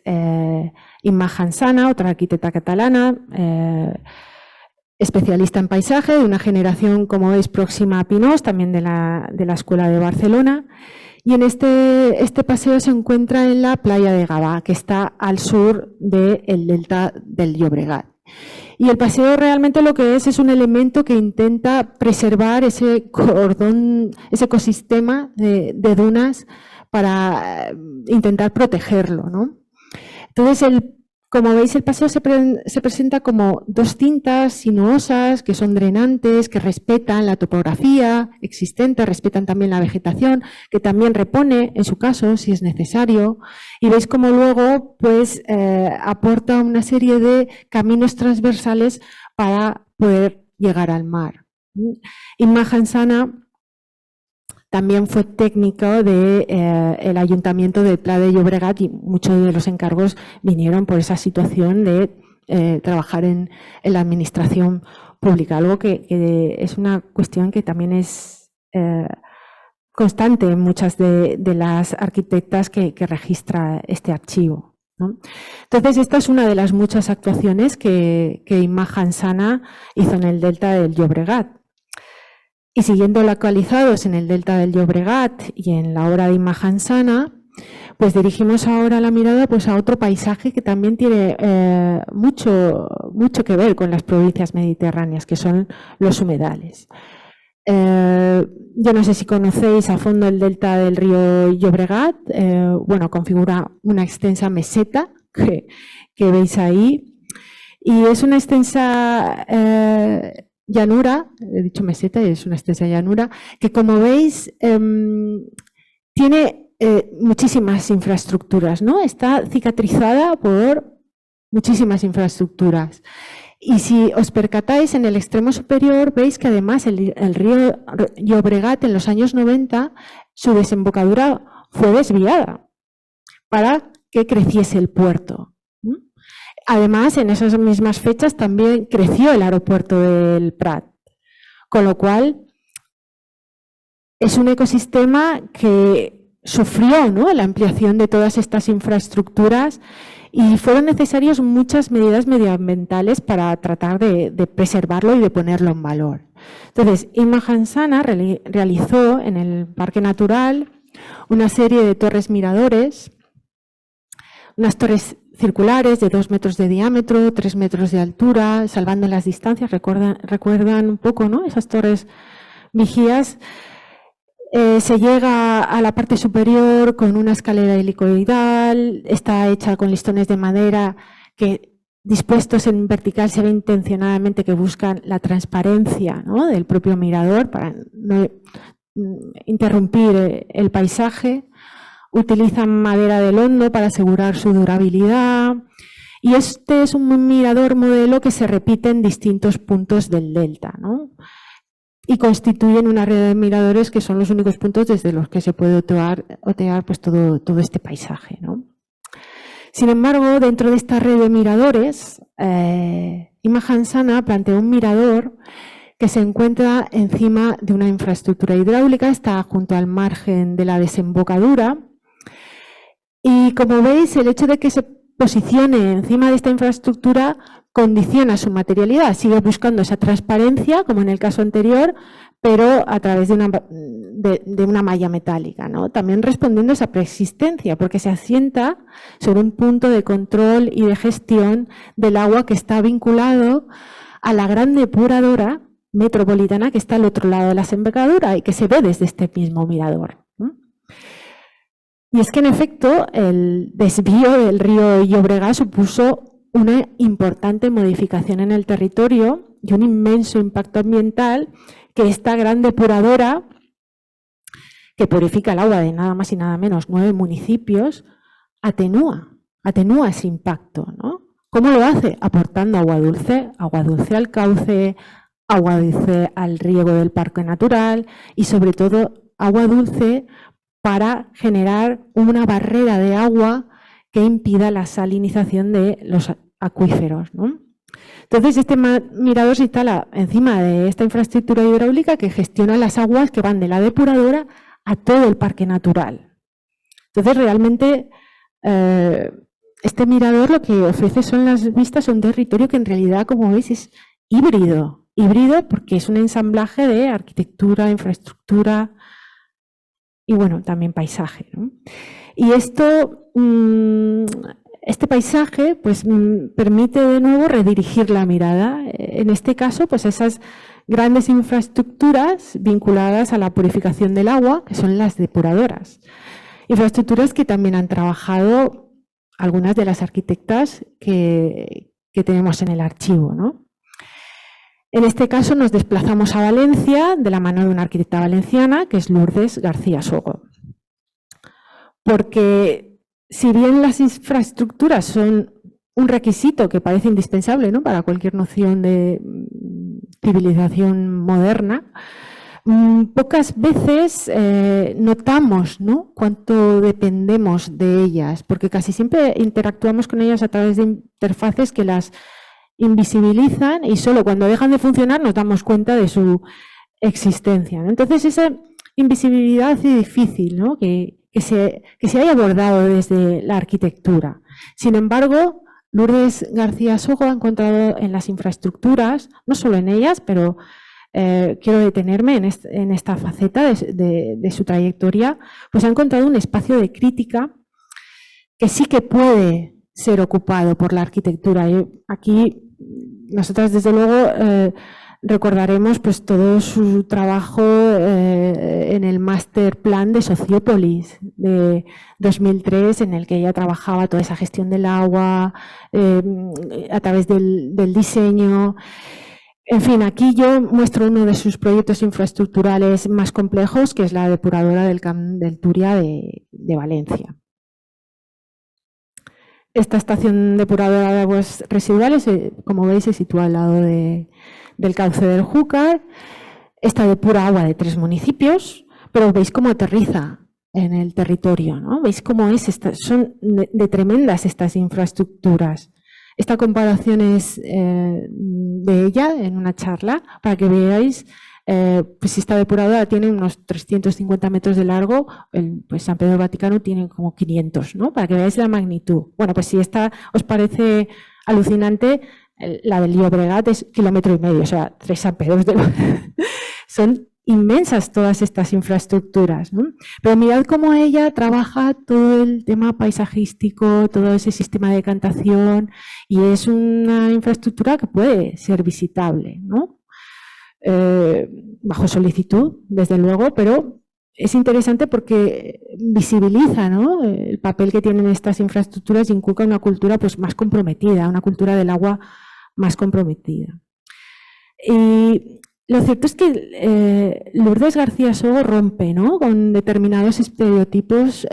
Imma Jansana, otra arquitecta catalana, especialista en paisaje, de una generación, como veis, próxima a Pinós, también de la Escuela de Barcelona. Y en este paseo se encuentra en la playa de Gavà, que está al sur del delta del Llobregat. Y el paseo realmente lo que es un elemento que intenta preservar ese cordón, ese ecosistema de dunas para intentar protegerlo, ¿no? Entonces, como veis, el paseo se presenta como dos cintas sinuosas que son drenantes, que respetan la topografía existente, respetan también la vegetación, que también repone, en su caso, si es necesario. Y veis cómo luego pues, aporta una serie de caminos transversales para poder llegar al mar. Imma Jansana también fue técnico del Ayuntamiento de Pla de Llobregat y muchos de los encargos vinieron por esa situación de trabajar en la administración pública, algo que es una cuestión que también es constante en muchas de las arquitectas que registra este archivo, ¿no? Entonces, esta es una de las muchas actuaciones que Imma Jansana hizo en el delta del Llobregat. Y siguiendo localizados en el delta del Llobregat y en la obra de Imma Jansana, pues dirigimos ahora la mirada pues, a otro paisaje que también tiene mucho que ver con las provincias mediterráneas, que son los humedales. Yo no sé si conocéis a fondo el delta del río Llobregat. Bueno, configura una extensa meseta que veis ahí. Y es una extensa llanura, he dicho meseta, es una extensa llanura, que como veis tiene muchísimas infraestructuras, ¿no? Está cicatrizada por muchísimas infraestructuras. Y si os percatáis, en el extremo superior veis que además el río Llobregat en los años 90, su desembocadura fue desviada para que creciese el puerto. Además, en esas mismas fechas también creció el aeropuerto del Prat, con lo cual es un ecosistema que sufrió, ¿no?, la ampliación de todas estas infraestructuras y fueron necesarias muchas medidas medioambientales para tratar de preservarlo y de ponerlo en valor. Entonces, Inma Hansana realizó en el Parque Natural una serie de torres miradores, unas torres circulares de 2 metros de diámetro, 3 metros de altura, salvando las distancias. Recuerdan un poco, ¿no?, esas torres vigías. Se llega a la parte superior con una escalera helicoidal, está hecha con listones de madera que, dispuestos en vertical, se ve intencionadamente que buscan la transparencia, ¿no?, del propio mirador para no interrumpir el paisaje. Utilizan madera del hondo para asegurar su durabilidad. Y este es un mirador modelo que se repite en distintos puntos del delta, ¿no?, y constituyen una red de miradores que son los únicos puntos desde los que se puede otear pues todo este paisaje, ¿no? Sin embargo, dentro de esta red de miradores, Inma Hansana planteó un mirador que se encuentra encima de una infraestructura hidráulica, está junto al margen de la desembocadura. Y como veis, el hecho de que se posicione encima de esta infraestructura condiciona su materialidad, sigue buscando esa transparencia, como en el caso anterior, pero a través de una malla metálica, ¿no? También respondiendo a esa preexistencia, porque se asienta sobre un punto de control y de gestión del agua que está vinculado a la gran depuradora metropolitana que está al otro lado de la desembocadura y que se ve desde este mismo mirador, ¿no? Y es que, en efecto, el desvío del río Llobregat supuso una importante modificación en el territorio y un inmenso impacto ambiental que esta gran depuradora, que purifica el agua de nada más y nada menos 9 municipios, atenúa ese impacto, ¿no? ¿Cómo lo hace? Aportando agua dulce al cauce, agua dulce al riego del parque natural y, sobre todo, agua dulce para generar una barrera de agua que impida la salinización de los acuíferos, ¿no? Entonces, este mirador se instala encima de esta infraestructura hidráulica que gestiona las aguas que van de la depuradora a todo el parque natural. Entonces, realmente, este mirador lo que ofrece son las vistas a un territorio que, en realidad, como veis, es híbrido porque es un ensamblaje de arquitectura, infraestructura y, bueno, también paisaje, ¿no? Y este paisaje pues, permite de nuevo redirigir la mirada, en este caso, pues esas grandes infraestructuras vinculadas a la purificación del agua, que son las depuradoras. Infraestructuras que también han trabajado algunas de las arquitectas que tenemos en el archivo, ¿no? En este caso nos desplazamos a Valencia de la mano de una arquitecta valenciana, que es Lourdes García Sogo. Porque si bien las infraestructuras son un requisito que parece indispensable, ¿no?, para cualquier noción de civilización moderna, pocas veces notamos, ¿no?, cuánto dependemos de ellas, porque casi siempre interactuamos con ellas a través de interfaces que las invisibilizan y solo cuando dejan de funcionar nos damos cuenta de su existencia, ¿no? Entonces, esa invisibilidad hace difícil, ¿no?, que se haya abordado desde la arquitectura. Sin embargo, Lourdes García Sogo ha encontrado en las infraestructuras, no solo en ellas, pero quiero detenerme en esta faceta de su trayectoria, pues ha encontrado un espacio de crítica que sí que puede ser ocupado por la arquitectura. Y aquí nosotras, desde luego, recordaremos pues todo su trabajo en el Master Plan de Sociópolis de 2003, en el que ella trabajaba toda esa gestión del agua a través del diseño. En fin, aquí yo muestro uno de sus proyectos infraestructurales más complejos, que es la depuradora del Camp del Túria de Valencia. Esta estación depuradora de aguas residuales, como veis, se sitúa al lado del cauce del Júcar. Esta depura agua de 3 municipios, pero veis cómo aterriza en el territorio, ¿no? Veis cómo son de tremendas estas infraestructuras. Esta comparación es de ella en una charla para que veáis pues esta depuradora tiene unos 350 metros de largo, pues San Pedro del Vaticano tiene como 500, ¿no? Para que veáis la magnitud. Bueno, pues si esta os parece alucinante, la del Llobregat es 1,5 kilómetros, o sea, 3 San Pedros de son inmensas todas estas infraestructuras, ¿no? Pero mirad cómo ella trabaja todo el tema paisajístico, todo ese sistema de decantación, y es una infraestructura que puede ser visitable, ¿no? Bajo solicitud, desde luego, pero es interesante porque visibiliza, ¿no?, el papel que tienen estas infraestructuras y inculca una cultura pues, más comprometida, una cultura del agua más comprometida. Y lo cierto es que Lourdes García Sogo rompe, ¿no?, con determinados estereotipos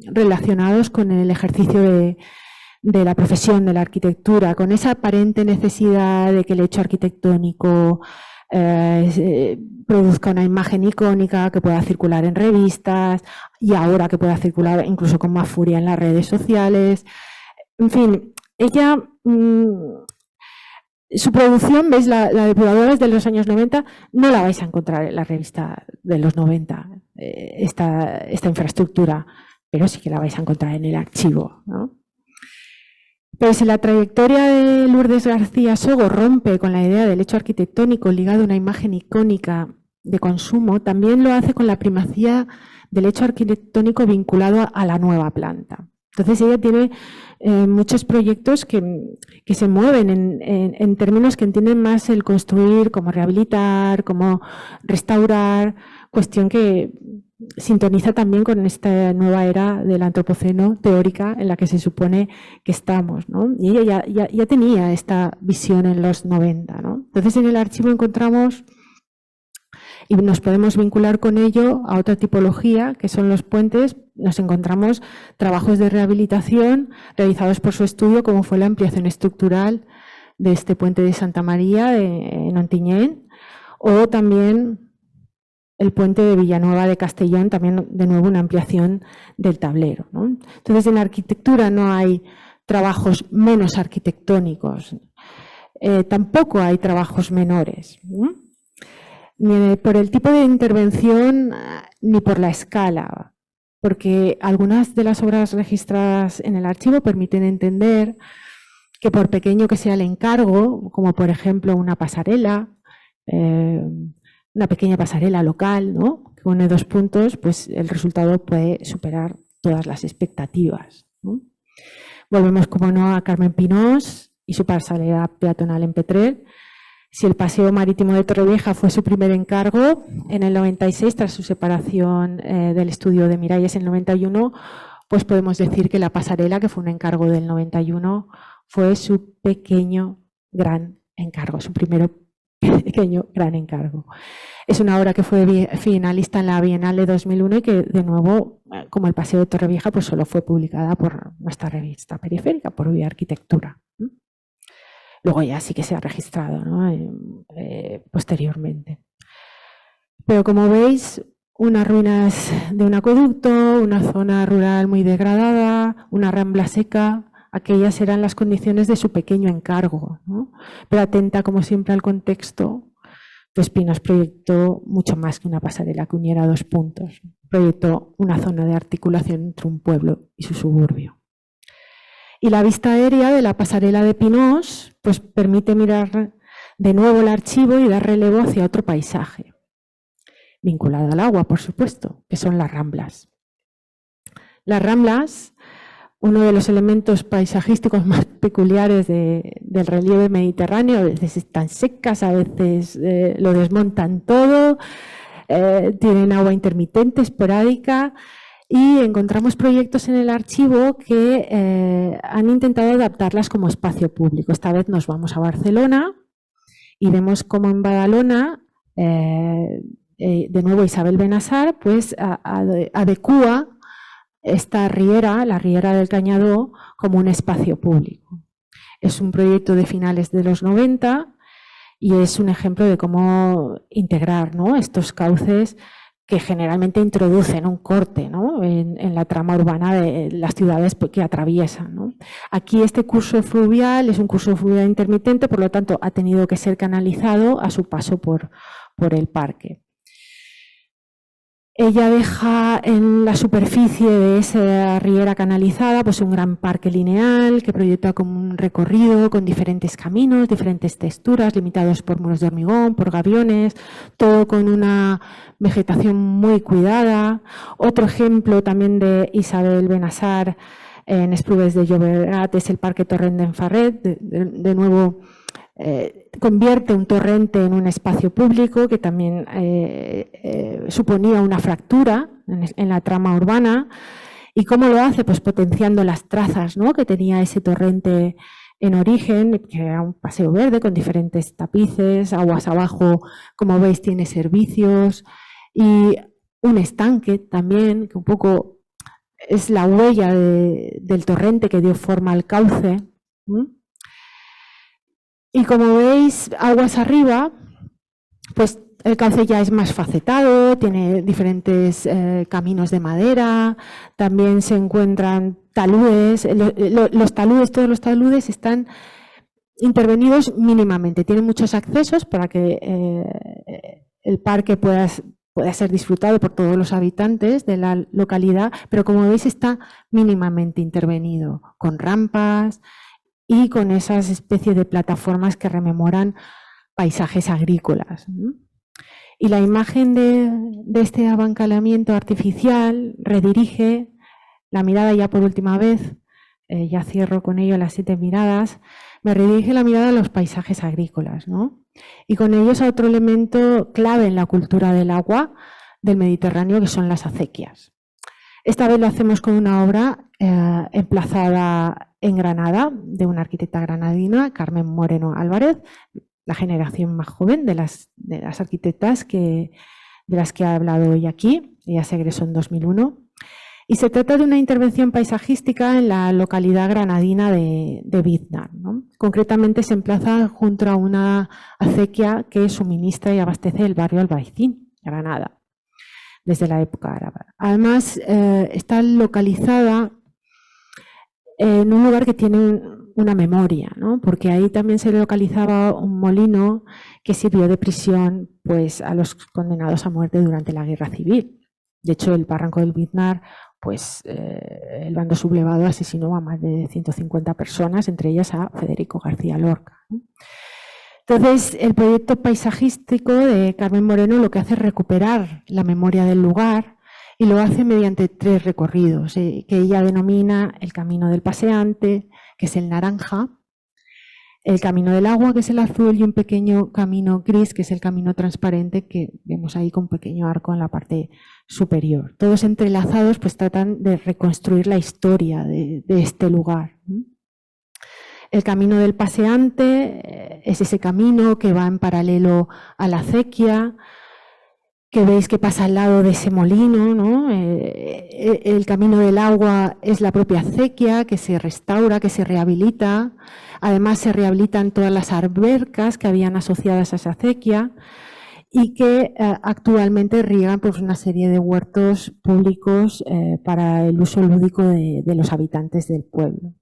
relacionados con el ejercicio de la profesión de la arquitectura, con esa aparente necesidad de que el hecho arquitectónico produzca una imagen icónica que pueda circular en revistas y ahora que pueda circular incluso con más furia en las redes sociales. En fin, ella, su producción, veis, la depuradora es de los años 90, no la vais a encontrar en la revista de los 90, esta infraestructura, pero sí que la vais a encontrar en el archivo, ¿no? Pero si la trayectoria de Lourdes García Sogo rompe con la idea del hecho arquitectónico ligado a una imagen icónica de consumo, también lo hace con la primacía del hecho arquitectónico vinculado a la nueva planta. Entonces ella tiene muchos proyectos que se mueven en términos que entienden más el construir, como rehabilitar, como restaurar, cuestión que sintoniza también con esta nueva era del antropoceno teórica en la que se supone que estamos, ¿no? Y ella ya tenía esta visión en los 90, ¿no? Entonces en el archivo encontramos, y nos podemos vincular con ello a otra tipología, que son los puentes. Nos encontramos trabajos de rehabilitación realizados por su estudio, como fue la ampliación estructural de este puente de Santa María en Ontinyent, o también el puente de Villanueva de Castellón, también de nuevo una ampliación del tablero, ¿no? Entonces, en la arquitectura no hay trabajos menos arquitectónicos, tampoco hay trabajos menores, ¿no?, ni por el tipo de intervención ni por la escala, porque algunas de las obras registradas en el archivo permiten entender que por pequeño que sea el encargo, como por ejemplo una pasarela, una pequeña pasarela local, ¿no?, que une 2 puntos, pues el resultado puede superar todas las expectativas, ¿no? Volvemos, como no, a Carmen Pinós y su pasarela peatonal en Petrer. Si el paseo marítimo de Torrevieja fue su primer encargo en el 96, tras su separación del estudio de Miralles en el 91, pues podemos decir que la pasarela, que fue un encargo del 91, fue su pequeño gran encargo, su primero pequeño gran encargo. Es una obra que fue finalista en la Bienal de 2001 y que, de nuevo, como el paseo de Torrevieja, pues solo fue publicada por nuestra revista periférica, por Vía Arquitectura. Luego ya sí que se ha registrado, ¿no?, posteriormente. Pero como veis, unas ruinas de un acueducto, una zona rural muy degradada, una rambla seca, aquellas eran las condiciones de su pequeño encargo, ¿no? Pero atenta, como siempre, al contexto, pues Pinós proyectó mucho más que una pasarela que uniera 2 puntos. Proyectó una zona de articulación entre un pueblo y su suburbio. Y la vista aérea de la pasarela de Pinós pues permite mirar de nuevo el archivo y dar relevo hacia otro paisaje, vinculado al agua, por supuesto, que son las ramblas. Las ramblas, uno de los elementos paisajísticos más peculiares del relieve mediterráneo, a veces están secas, a veces lo desmontan todo, tienen agua intermitente, esporádica, y encontramos proyectos en el archivo que han intentado adaptarlas como espacio público. Esta vez nos vamos a Barcelona y vemos cómo en Badalona, de nuevo Isabel Benassar, pues adecúa esta riera, la riera del Cañadó, como un espacio público. Es un proyecto de finales de los 90 y es un ejemplo de cómo integrar, ¿no?, estos cauces que generalmente introducen un corte, ¿no?, en la trama urbana de las ciudades que atraviesan, ¿no? Aquí este curso fluvial es un curso fluvial intermitente, por lo tanto ha tenido que ser canalizado a su paso por por el parque. Ella deja en la superficie de esa riera canalizada pues un gran parque lineal que proyecta como un recorrido con diferentes caminos, diferentes texturas, limitados por muros de hormigón, por gaviones, todo con una vegetación muy cuidada. Otro ejemplo también de Isabel Benassar en Esplugues de Llobregat es el Parque Torrent d'en Farret, de nuevo convierte un torrente en un espacio público que también suponía una fractura en la trama urbana. ¿Y cómo lo hace? Pues potenciando las trazas, ¿no?, que tenía ese torrente en origen, que era un paseo verde con diferentes tapices, aguas abajo, como veis, tiene servicios, y un estanque también, que un poco es la huella del torrente que dio forma al cauce. Y como veis, aguas arriba, pues el cauce ya es más facetado, tiene diferentes caminos de madera, también se encuentran taludes. Los taludes, todos los taludes están intervenidos mínimamente, tienen muchos accesos para que el parque pueda ser disfrutado por todos los habitantes de la localidad, pero como veis está mínimamente intervenido, con rampas y con esas especies de plataformas que rememoran paisajes agrícolas. Y la imagen de este abancalamiento artificial redirige la mirada ya por última vez, ya cierro con ello las 7 miradas, me redirige la mirada a los paisajes agrícolas, ¿no? Y con ellos a otro elemento clave en la cultura del agua del Mediterráneo, que son las acequias. Esta vez lo hacemos con una obra emplazada en Granada, de una arquitecta granadina, Carmen Moreno Álvarez, la generación más joven de las arquitectas de las que ha hablado hoy aquí. Ella se egresó en 2001. Y se trata de una intervención paisajística en la localidad granadina de Biznar, ¿no? Concretamente se emplaza junto a una acequia que suministra y abastece el barrio Albaicín, Granada, desde la época árabe. Además, está localizada en un lugar que tiene una memoria, ¿no? Porque ahí también se localizaba un molino que sirvió de prisión, pues, a los condenados a muerte durante la Guerra Civil. De hecho, el barranco del Biznar, pues el bando sublevado asesinó a más de 150 personas, entre ellas a Federico García Lorca, ¿no? Entonces, el proyecto paisajístico de Carmen Moreno lo que hace es recuperar la memoria del lugar y lo hace mediante 3 recorridos, que ella denomina el camino del paseante, que es el naranja, el camino del agua, que es el azul, y un pequeño camino gris, que es el camino transparente, que vemos ahí con un pequeño arco en la parte superior. Todos entrelazados, pues tratan de reconstruir la historia de este lugar. El camino del paseante es ese camino que va en paralelo a la acequia, que veis que pasa al lado de ese molino, ¿no? El camino del agua es la propia acequia que se restaura, que se rehabilita. Además se rehabilitan todas las albercas que habían asociadas a esa acequia y que actualmente riegan pues, una serie de huertos públicos para el uso lúdico de los habitantes del pueblo.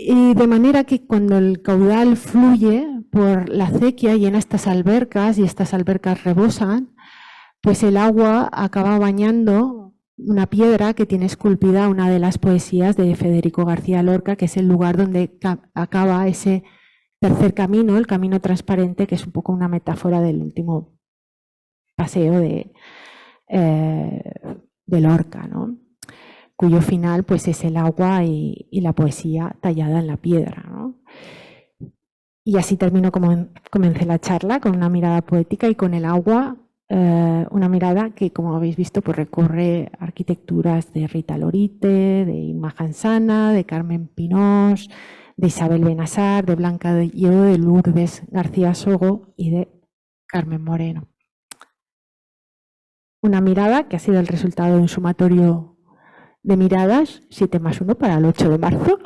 Y de manera que cuando el caudal fluye por la acequia llena estas albercas y estas albercas rebosan, pues el agua acaba bañando una piedra que tiene esculpida una de las poesías de Federico García Lorca, que es el lugar donde acaba ese tercer camino, el camino transparente, que es un poco una metáfora del último paseo de Lorca, ¿no? Cuyo final pues, es el agua y la poesía tallada en la piedra, ¿no? Y así termino como comencé la charla, con una mirada poética y con el agua, una mirada que, como habéis visto, pues, recorre arquitecturas de Rita Lorite, de Inma Jansana, de Carmen Pinós, de Isabel Benassar, de Blanca de Lleó, de Lourdes García Sogo y de Carmen Moreno. Una mirada que ha sido el resultado de un sumatorio de miradas, 7+1 para el 8 de marzo.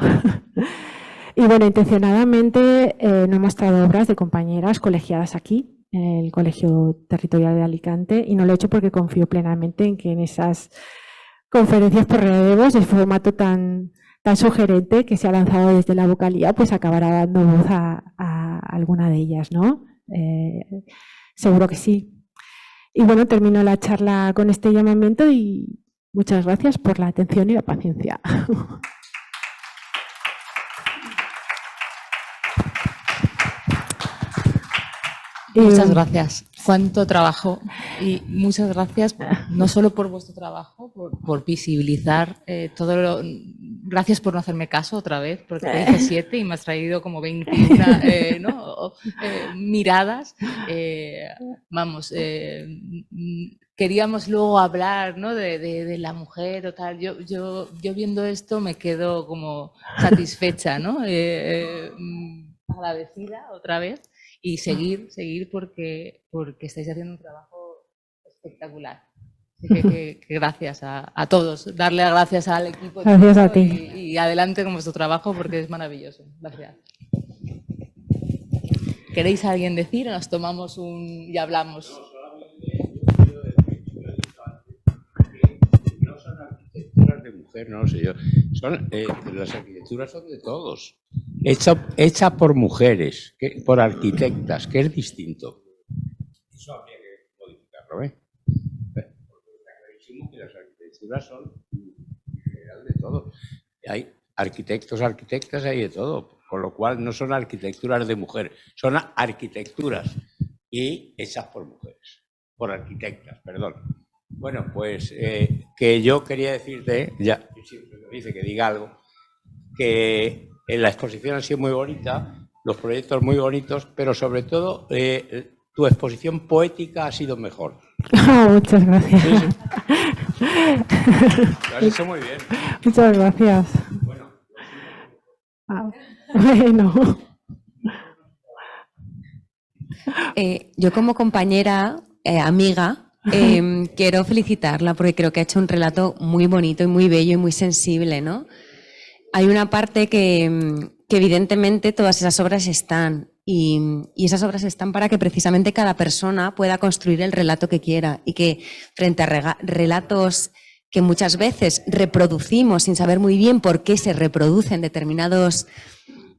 Y bueno, intencionadamente no he mostrado obras de compañeras colegiadas aquí, en el Colegio Territorial de Alicante, y no lo he hecho porque confío plenamente en que en esas conferencias por relevos, de formato tan sugerente que se ha lanzado desde la vocalía, pues acabará dando voz a alguna de ellas, ¿no? seguro que sí. Y bueno, termino la charla con este llamamiento y muchas gracias por la atención y la paciencia. Muchas gracias. Cuánto trabajo y muchas gracias no solo por vuestro trabajo, por visibilizar todo lo... Gracias por no hacerme caso otra vez, porque te dije 7 y me has traído como 21 miradas. Vamos, queríamos luego hablar, ¿no?, de la mujer o tal. Yo viendo esto me quedo como satisfecha, ¿no? Agradecida otra vez. Y seguir porque estáis haciendo un trabajo espectacular. Así que gracias a todos. Darle las gracias al equipo. Gracias a ti. Y adelante con vuestro trabajo porque es maravilloso. Gracias. ¿Queréis a alguien decir? Nos tomamos y hablamos. No son arquitecturas de mujer, no sé yo. Las arquitecturas son de todos. Hecha por mujeres, por arquitectas, que es distinto. Eso habría que modificarlo, ¿eh? Porque está clarísimo que las arquitecturas son en general de todo. Hay arquitectas, hay de todo. Con lo cual no son arquitecturas de mujer, son arquitecturas y hechas por mujeres, por arquitectas, perdón. Bueno, pues que yo quería decirte, ya siempre me dice que diga algo, que la exposición ha sido muy bonita, los proyectos muy bonitos, pero sobre todo tu exposición poética ha sido mejor. Oh, muchas gracias. Sí, sí. Lo has hecho muy bien. Muchas gracias. Bueno. Bueno. Yo como compañera, amiga, quiero felicitarla porque creo que ha hecho un relato muy bonito y muy bello y muy sensible, ¿no? Hay una parte que evidentemente todas esas obras están y esas obras están para que precisamente cada persona pueda construir el relato que quiera y que frente a relatos que muchas veces reproducimos sin saber muy bien por qué se reproducen determinados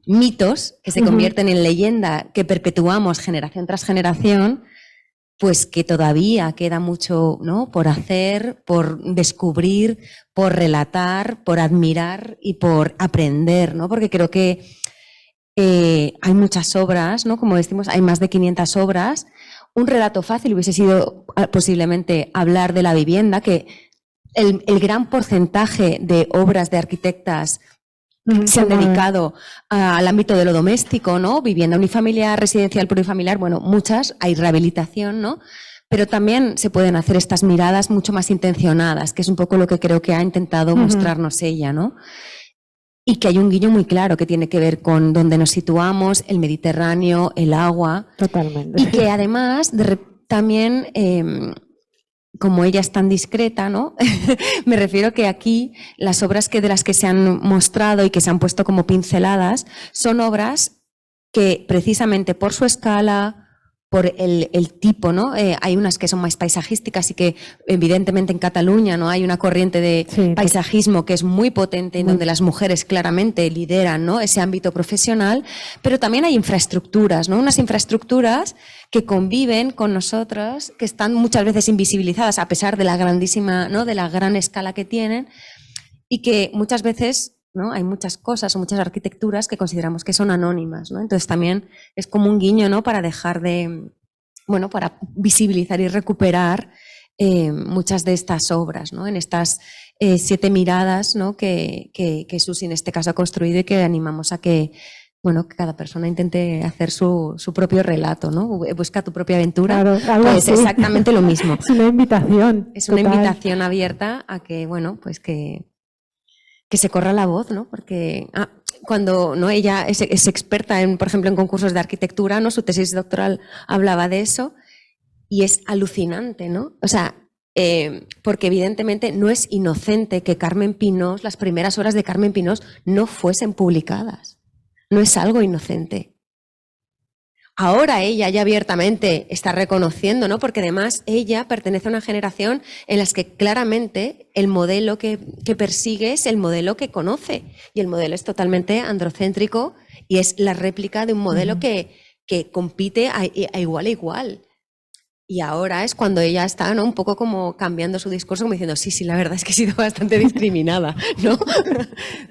mitos que se convierten en leyenda que perpetuamos generación tras generación, pues que todavía queda mucho, ¿no?, por hacer, por descubrir, por relatar, por admirar y por aprender, ¿no? Porque creo que hay muchas obras, ¿no? Como decimos, hay más de 500 obras. Un relato fácil hubiese sido posiblemente hablar de la vivienda, que el gran porcentaje de obras de arquitectas se han dedicado al ámbito de lo doméstico, ¿no? Vivienda unifamiliar, residencial plurifamiliar, bueno, muchas, hay rehabilitación, ¿no? Pero también se pueden hacer estas miradas mucho más intencionadas, que es un poco lo que creo que ha intentado mostrarnos ella, ¿no? Y que hay un guiño muy claro que tiene que ver con dónde nos situamos, el Mediterráneo, el agua. Totalmente. Y que además también... como ella es tan discreta, ¿no? Me refiero que aquí las obras de las que se han mostrado y que se han puesto como pinceladas son obras que precisamente por su escala, por el tipo, ¿no? Hay unas que son más paisajísticas y que evidentemente en Cataluña, ¿no?, hay una corriente de paisajismo que es muy potente, en donde las mujeres claramente lideran, ¿no?, ese ámbito profesional, pero también hay infraestructuras, ¿no?, unas infraestructuras que conviven con nosotros, que están muchas veces invisibilizadas a pesar de la grandísima, ¿no?, de la gran escala que tienen, y que muchas veces, ¿no?, hay muchas cosas o muchas arquitecturas que consideramos que son anónimas, ¿no? Entonces también es como un guiño, ¿no?, para dejar de, bueno, para visibilizar y recuperar muchas de estas obras, ¿no?, en estas 7 miradas, ¿no?, que Susi en este caso ha construido y que animamos a que, bueno, que cada persona intente hacer su propio relato, ¿no? Busca tu propia aventura. Claro, algo pues así. exactamente lo mismo. Es una invitación. Es una total. invitación abierta a que, bueno, pues que se corra la voz, ¿no? Porque cuando, ¿no?, ella es experta en, por ejemplo, en concursos de arquitectura, ¿no? Su tesis doctoral hablaba de eso y es alucinante, ¿no? O sea, porque evidentemente no es inocente que Carmen Pinós, las primeras obras de Carmen Pinós no fuesen publicadas. No es algo inocente. Ahora ella ya abiertamente está reconociendo, ¿no?, porque además ella pertenece a una generación en las que claramente el modelo que persigue es el modelo que conoce, y el modelo es totalmente androcéntrico y es la réplica de un modelo que compite a igual a igual. Y ahora es cuando ella está, ¿no?, un poco como cambiando su discurso, como diciendo, sí, sí, la verdad es que he sido bastante discriminada, ¿no?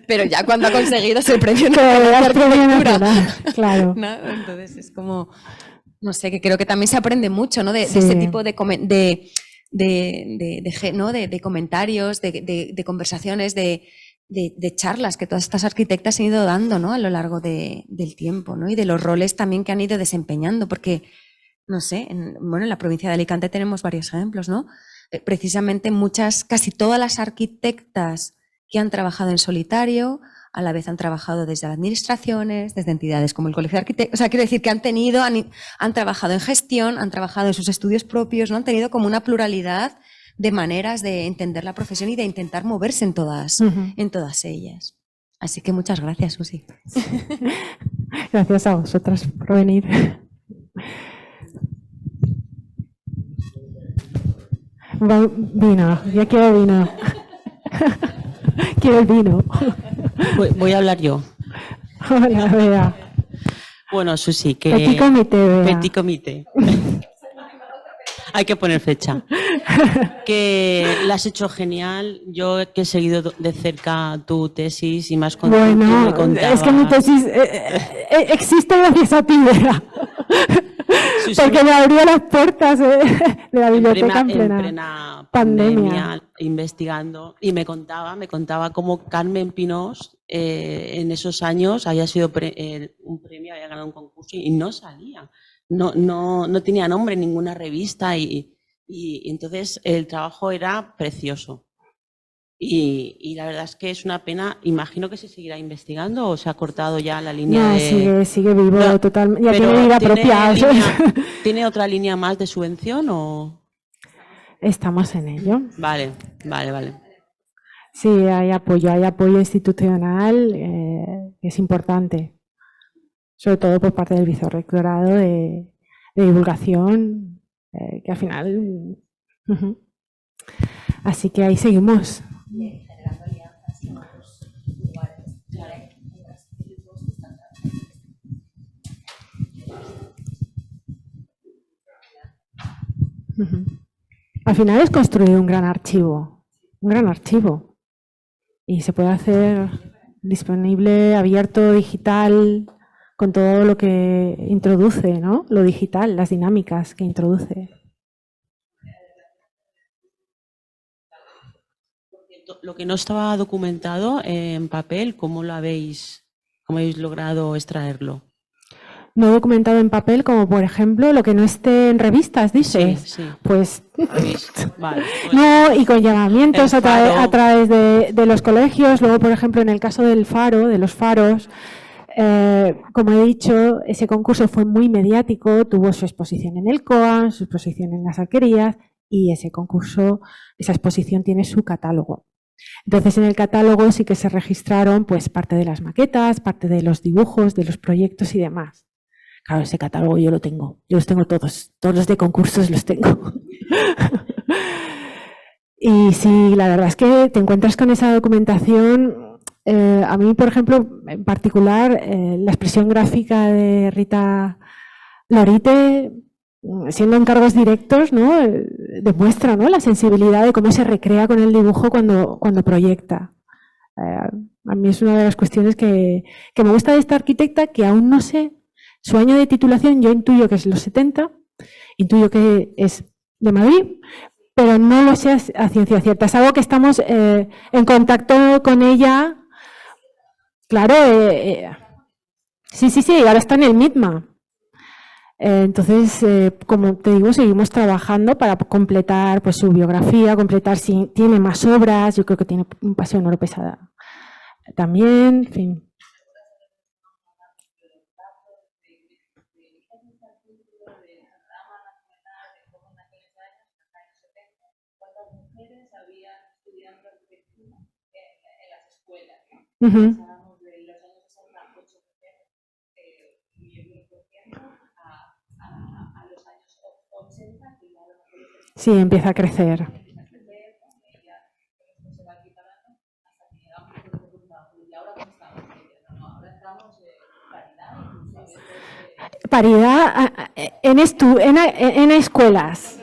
Pero ya cuando ha conseguido ser premio Nobel de Arquitectura, claro. ¿no? Entonces es como, no sé, que creo que también se aprende mucho, ¿no?, de Sí. ese tipo de comentarios, de conversaciones, de charlas que todas estas arquitectas han ido dando, ¿no?, a lo largo del tiempo, ¿no?, y de los roles también que han ido desempeñando, porque no sé, en la provincia de Alicante tenemos varios ejemplos, ¿no? Precisamente casi todas las arquitectas que han trabajado en solitario, a la vez han trabajado desde administraciones, desde entidades como el Colegio de Arquitectos, o sea, quiero decir que han trabajado en gestión, han trabajado en sus estudios propios, ¿no? Han tenido como una pluralidad de maneras de entender la profesión y de intentar moverse en todas ellas. Así que muchas gracias, Susi. Gracias a vosotras por venir. Vino, ya quiero vino. Quiero el vino. Voy a hablar yo. Hola, Bea. Bueno, Susi, que... Petit comité, Bea. Petit comité. Hay que poner fecha. Que la has hecho genial. Yo que he seguido de cerca tu tesis y más Bueno, es que mi tesis existe gracias a ti, Bea. Sí, porque me abrió las puertas de la biblioteca en plena pandemia, investigando, y me contaba cómo Carmen Pinós en esos años había sido un premio, había ganado un concurso y no salía, no tenía nombre en ninguna revista y entonces el trabajo era precioso. Y la verdad es que es una pena. Imagino que se seguirá investigando o se ha cortado ya la línea No, sigue vivo totalmente. Ya tiene vida propia. ¿Tiene otra línea más de subvención o...? Estamos en ello. Vale. Sí, hay apoyo institucional que es importante. Sobre todo por parte del vicerrectorado de divulgación, que al final... Así que ahí seguimos. Generando alianzas con otros lugares, otras institutos que están Al final es construir un gran archivo, y se puede hacer disponible, abierto, digital, con todo lo que introduce, ¿no? Lo digital, las dinámicas que introduce. Lo que no estaba documentado en papel, ¿cómo habéis logrado extraerlo? No documentado en papel, como por ejemplo lo que no esté en revistas, dices. Sí. Pues vale, no, y con llamamientos a través de los colegios. Luego, por ejemplo, en el caso del Faro, de los faros, como he dicho, ese concurso fue muy mediático, tuvo su exposición en el COAN, su exposición en las alquerías, y ese concurso, esa exposición tiene su catálogo. Entonces, en el catálogo sí que se registraron pues parte de las maquetas, parte de los dibujos, de los proyectos y demás. Claro, ese catálogo yo lo tengo. Yo los tengo todos los de concursos los tengo. Y sí, la verdad es que te encuentras con esa documentación. A mí, por ejemplo, en particular, la expresión gráfica de Rita Lorite, siendo encargos directos, ¿no? Demuestra, ¿no?, la sensibilidad de cómo se recrea con el dibujo cuando proyecta. A mí es una de las cuestiones que me gusta de esta arquitecta, que aún no sé su año de titulación. Yo intuyo que es los 70, intuyo que es de Madrid, pero no lo sé a ciencia cierta. Es algo que estamos en contacto con ella. Claro, sí, ahora está en el MITMA. Entonces, como te digo, seguimos trabajando para completar pues su biografía, completar si tiene más obras. Yo creo que tiene un Paseo en Oro Pesada también, en fin. Sí, empieza a crecer. paridad en escuelas.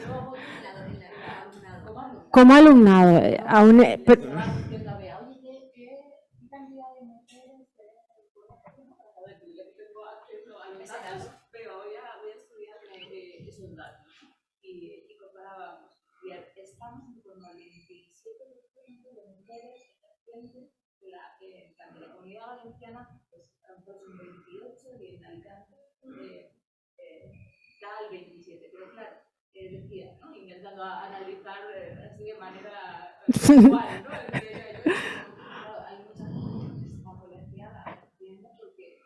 Como alumnado. Al 27, pero claro, decía, ¿no? Intentando analizar así de manera igual, ¿no? Hay mucha gente que está colegiada, porque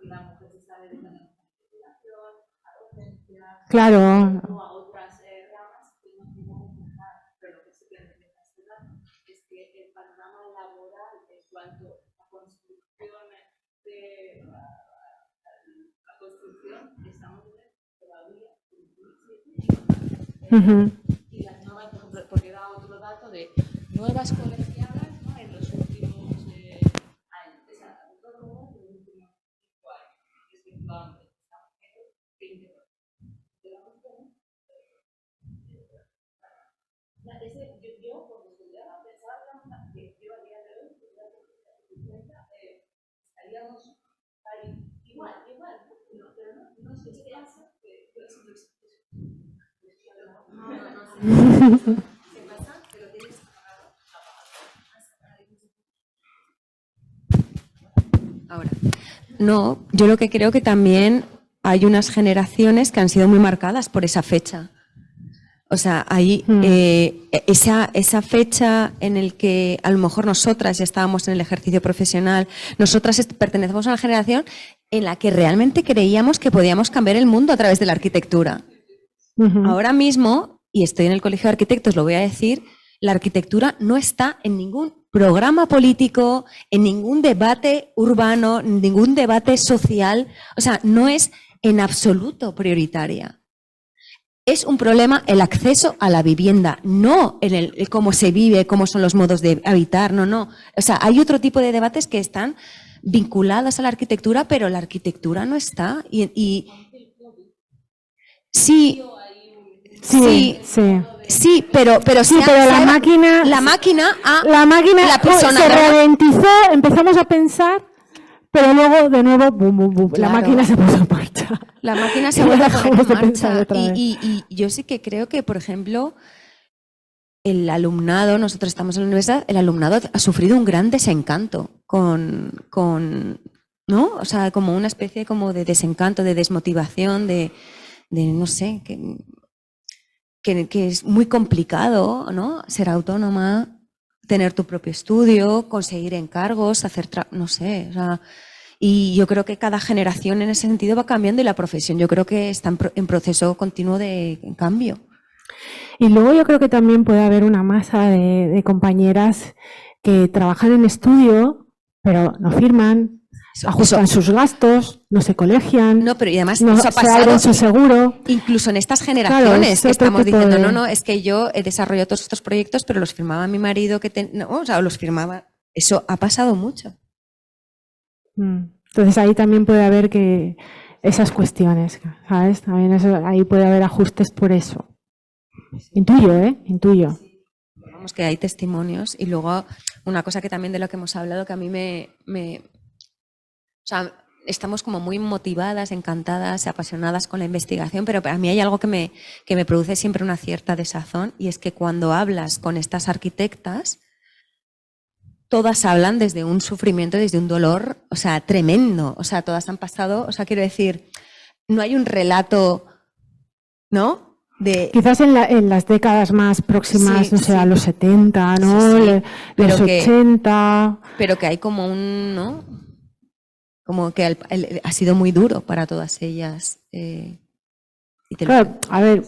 la mujer se sabe de la investigación, a docencia, Claro. a otras ramas que no tenemos que dejar, pero lo que sí que necesita estudiar es que el panorama laboral en cuanto a construcción de la construcción estamos todavía y las nuevas, porque da otro dato de nuevas colegiadas, ¿no? En los últimos años, o sea, todo en los últimos 5 años, efectivamente, estamos en 20%. Yo cuando estudiaba pensaba que yo a día de hoy, estaríamos igual, pero no sé qué pasa. Ahora, no, yo lo que creo que también hay unas generaciones que han sido muy marcadas por esa fecha. O sea, hay esa fecha en el que a lo mejor nosotras ya estábamos en el ejercicio profesional, nosotras pertenecemos a una generación en la que realmente creíamos que podíamos cambiar el mundo a través de la arquitectura. Ahora mismo, y estoy en el Colegio de Arquitectos, lo voy a decir, la arquitectura no está en ningún programa político, en ningún debate urbano, en ningún debate social, o sea, no es en absoluto prioritaria. Es un problema el acceso a la vivienda, no en el cómo se vive, cómo son los modos de habitar, no. O sea, hay otro tipo de debates que están vinculados a la arquitectura, pero la arquitectura no está. Sí, pero la máquina la persona se ralentizó, empezamos a pensar, pero luego de nuevo bum, Claro. la máquina se puso en marcha. La máquina se vuelve a poner Dejamos de en pensar marcha. otra vez. Y yo sí que creo que, por ejemplo, el alumnado, nosotros estamos en la universidad, el alumnado ha sufrido un gran desencanto con ¿no? O sea, como una especie como de desencanto, de desmotivación, de no sé, que es muy complicado, ¿no? Ser autónoma, tener tu propio estudio, conseguir encargos, no sé, o sea, y yo creo que cada generación en ese sentido va cambiando y la profesión yo creo que está en proceso continuo de cambio. Y luego yo creo que también puede haber una masa de compañeras que trabajan en estudio, pero no firman, ajustan sus gastos, no se colegian, No, pero y además no eso ha se abren pasado su seguro. incluso en estas generaciones Claro, que estamos tipo diciendo, de- no, es que yo he desarrollado todos estos proyectos, pero los firmaba mi marido, o sea, los firmaba. Eso ha pasado mucho. Entonces ahí también puede haber que esas cuestiones, ¿sabes? También ahí puede haber ajustes por eso. Intuyo. Vamos, que hay testimonios. Y luego, una cosa que también de lo que hemos hablado, que a mí o sea, estamos como muy motivadas, encantadas, apasionadas con la investigación, pero a mí hay algo que me produce siempre una cierta desazón, y es que cuando hablas con estas arquitectas, todas hablan desde un sufrimiento, desde un dolor, o sea, tremendo. O sea, todas han pasado, o sea, quiero decir, no hay un relato, ¿no? Quizás en las décadas más próximas, Sí, no sé, sí. a los 70, ¿no? Sí, pero Los que- 80. Pero que hay como ¿no? Como que ha sido muy duro para todas ellas. Y te lo- Claro, a ver,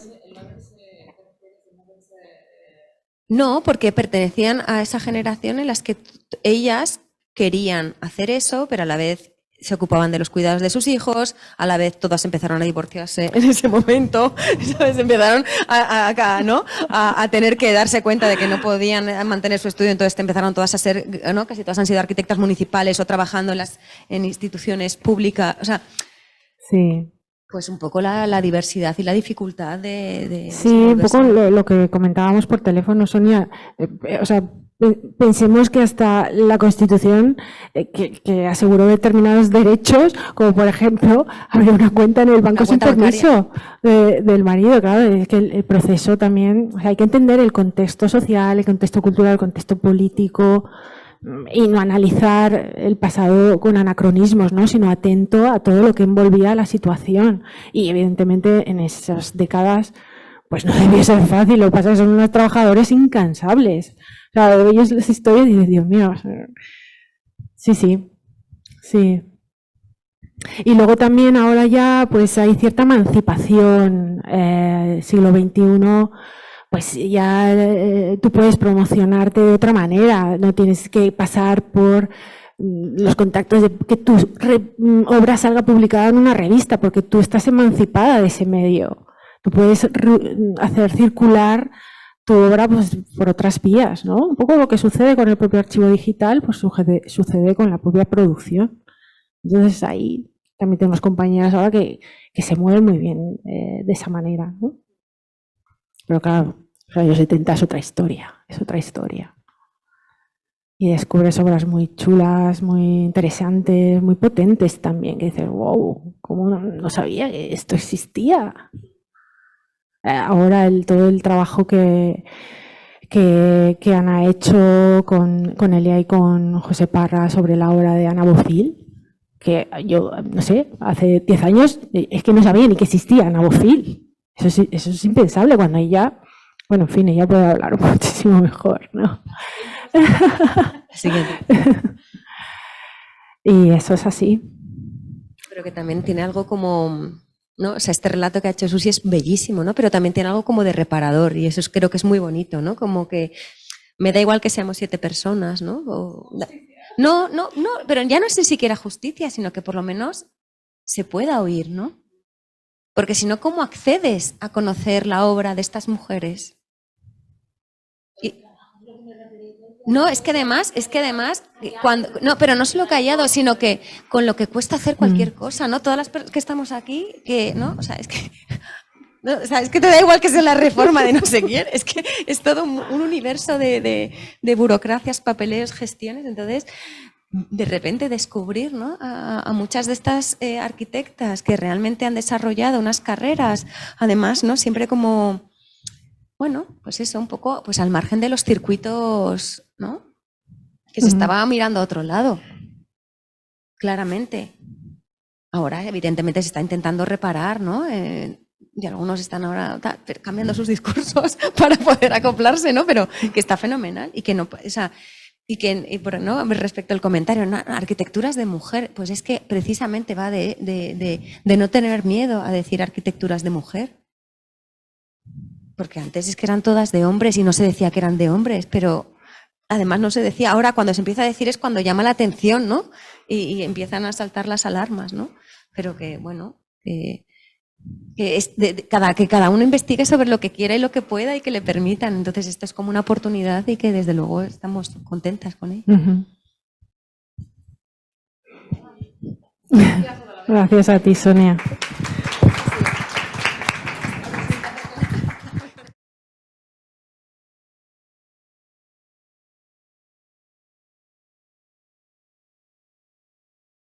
No, porque pertenecían a esa generación en las que ellas querían hacer eso, pero a la vez se ocupaban de los cuidados de sus hijos, a la vez todas empezaron a divorciarse en ese momento, ¿sabes? Empezaron ¿no? a tener que darse cuenta de que no podían mantener su estudio, entonces empezaron todas a ser, ¿no? Casi todas han sido arquitectas municipales o trabajando en instituciones públicas, o sea, sí. pues un poco la diversidad y la dificultad de Sí, un poco desenvolverse. lo que comentábamos por teléfono, Sonia. O sea, pensemos que hasta la Constitución que aseguró determinados derechos, como por ejemplo abrir una cuenta en el banco Una sin cuenta permiso del marido. Claro, es que el proceso también, o sea, hay que entender el contexto social, el contexto cultural, el contexto político, y no analizar el pasado con anacronismos, ¿no? Sino atento a todo lo que envolvía la situación. Y evidentemente en esas décadas pues no debió ser fácil. Lo que pasa es que son unos trabajadores incansables. O sea, ellos las historias y dices, Dios mío. O sea, sí. Y luego también ahora ya pues hay cierta emancipación, siglo XXI, pues ya tú puedes promocionarte de otra manera, no tienes que pasar por los contactos de que tu obra salga publicada en una revista, porque tú estás emancipada de ese medio. Tú puedes hacer circular tu obra pues, por otras vías, ¿no? Un poco lo que sucede con el propio archivo digital, pues sucede con la propia producción. Entonces ahí también tenemos compañeras ahora que se mueven muy bien de esa manera, ¿no? Pero claro, los años 70 es otra historia. Y descubres obras muy chulas, muy interesantes, muy potentes también, que dices, wow, ¿cómo no sabía que esto existía? Ahora todo el trabajo que Ana ha hecho con Elia y con José Parra sobre la obra de Ana Bofill, que yo, no sé, hace 10 años es que no sabía ni que existía Ana Bofill. Eso es impensable cuando ella, bueno, en fin, ella puede hablar muchísimo mejor, ¿no? Siguiente. Y eso es así. Pero que también tiene algo como, ¿no? O sea, este relato que ha hecho Susi es bellísimo, ¿no? Pero también tiene algo como de reparador y eso creo que es muy bonito, ¿no? Como que me da igual que seamos 7 personas, ¿no? No, pero ya no es ni siquiera justicia, sino que por lo menos se pueda oír, ¿no? Porque si no, ¿cómo accedes a conocer la obra de estas mujeres? No, es que además, cuando, no, pero no solo callado, sino que con lo que cuesta hacer cualquier cosa, ¿no? Todas las personas que estamos aquí, que, ¿no? O sea, es que, no, o sea, es que te da igual que sea la reforma de no sé quién, es que es todo un universo de burocracias, papeleos, gestiones, entonces, de repente descubrir, ¿no? A muchas de estas arquitectas que realmente han desarrollado unas carreras, además, ¿no? Siempre como... Bueno, pues eso, un poco pues al margen de los circuitos, ¿no? Que se estaba mirando a otro lado, claramente. Ahora, evidentemente, se está intentando reparar, ¿no? Y algunos están ahora cambiando sus discursos para poder acoplarse, ¿no? Pero que está fenomenal y que no, o sea, ¿no? Respecto al comentario, ¿no? Arquitecturas de mujer, pues es que precisamente va de no tener miedo a decir arquitecturas de mujer. Porque antes es que eran todas de hombres y no se decía que eran de hombres, pero además no se decía. Ahora cuando se empieza a decir es cuando llama la atención, ¿no? Y empiezan a saltar las alarmas, ¿no? Pero que, bueno, que cada uno investigue sobre lo que quiera y lo que pueda y que le permitan. Entonces esto es como una oportunidad y que desde luego estamos contentas con ello. Gracias a ti, Sonia.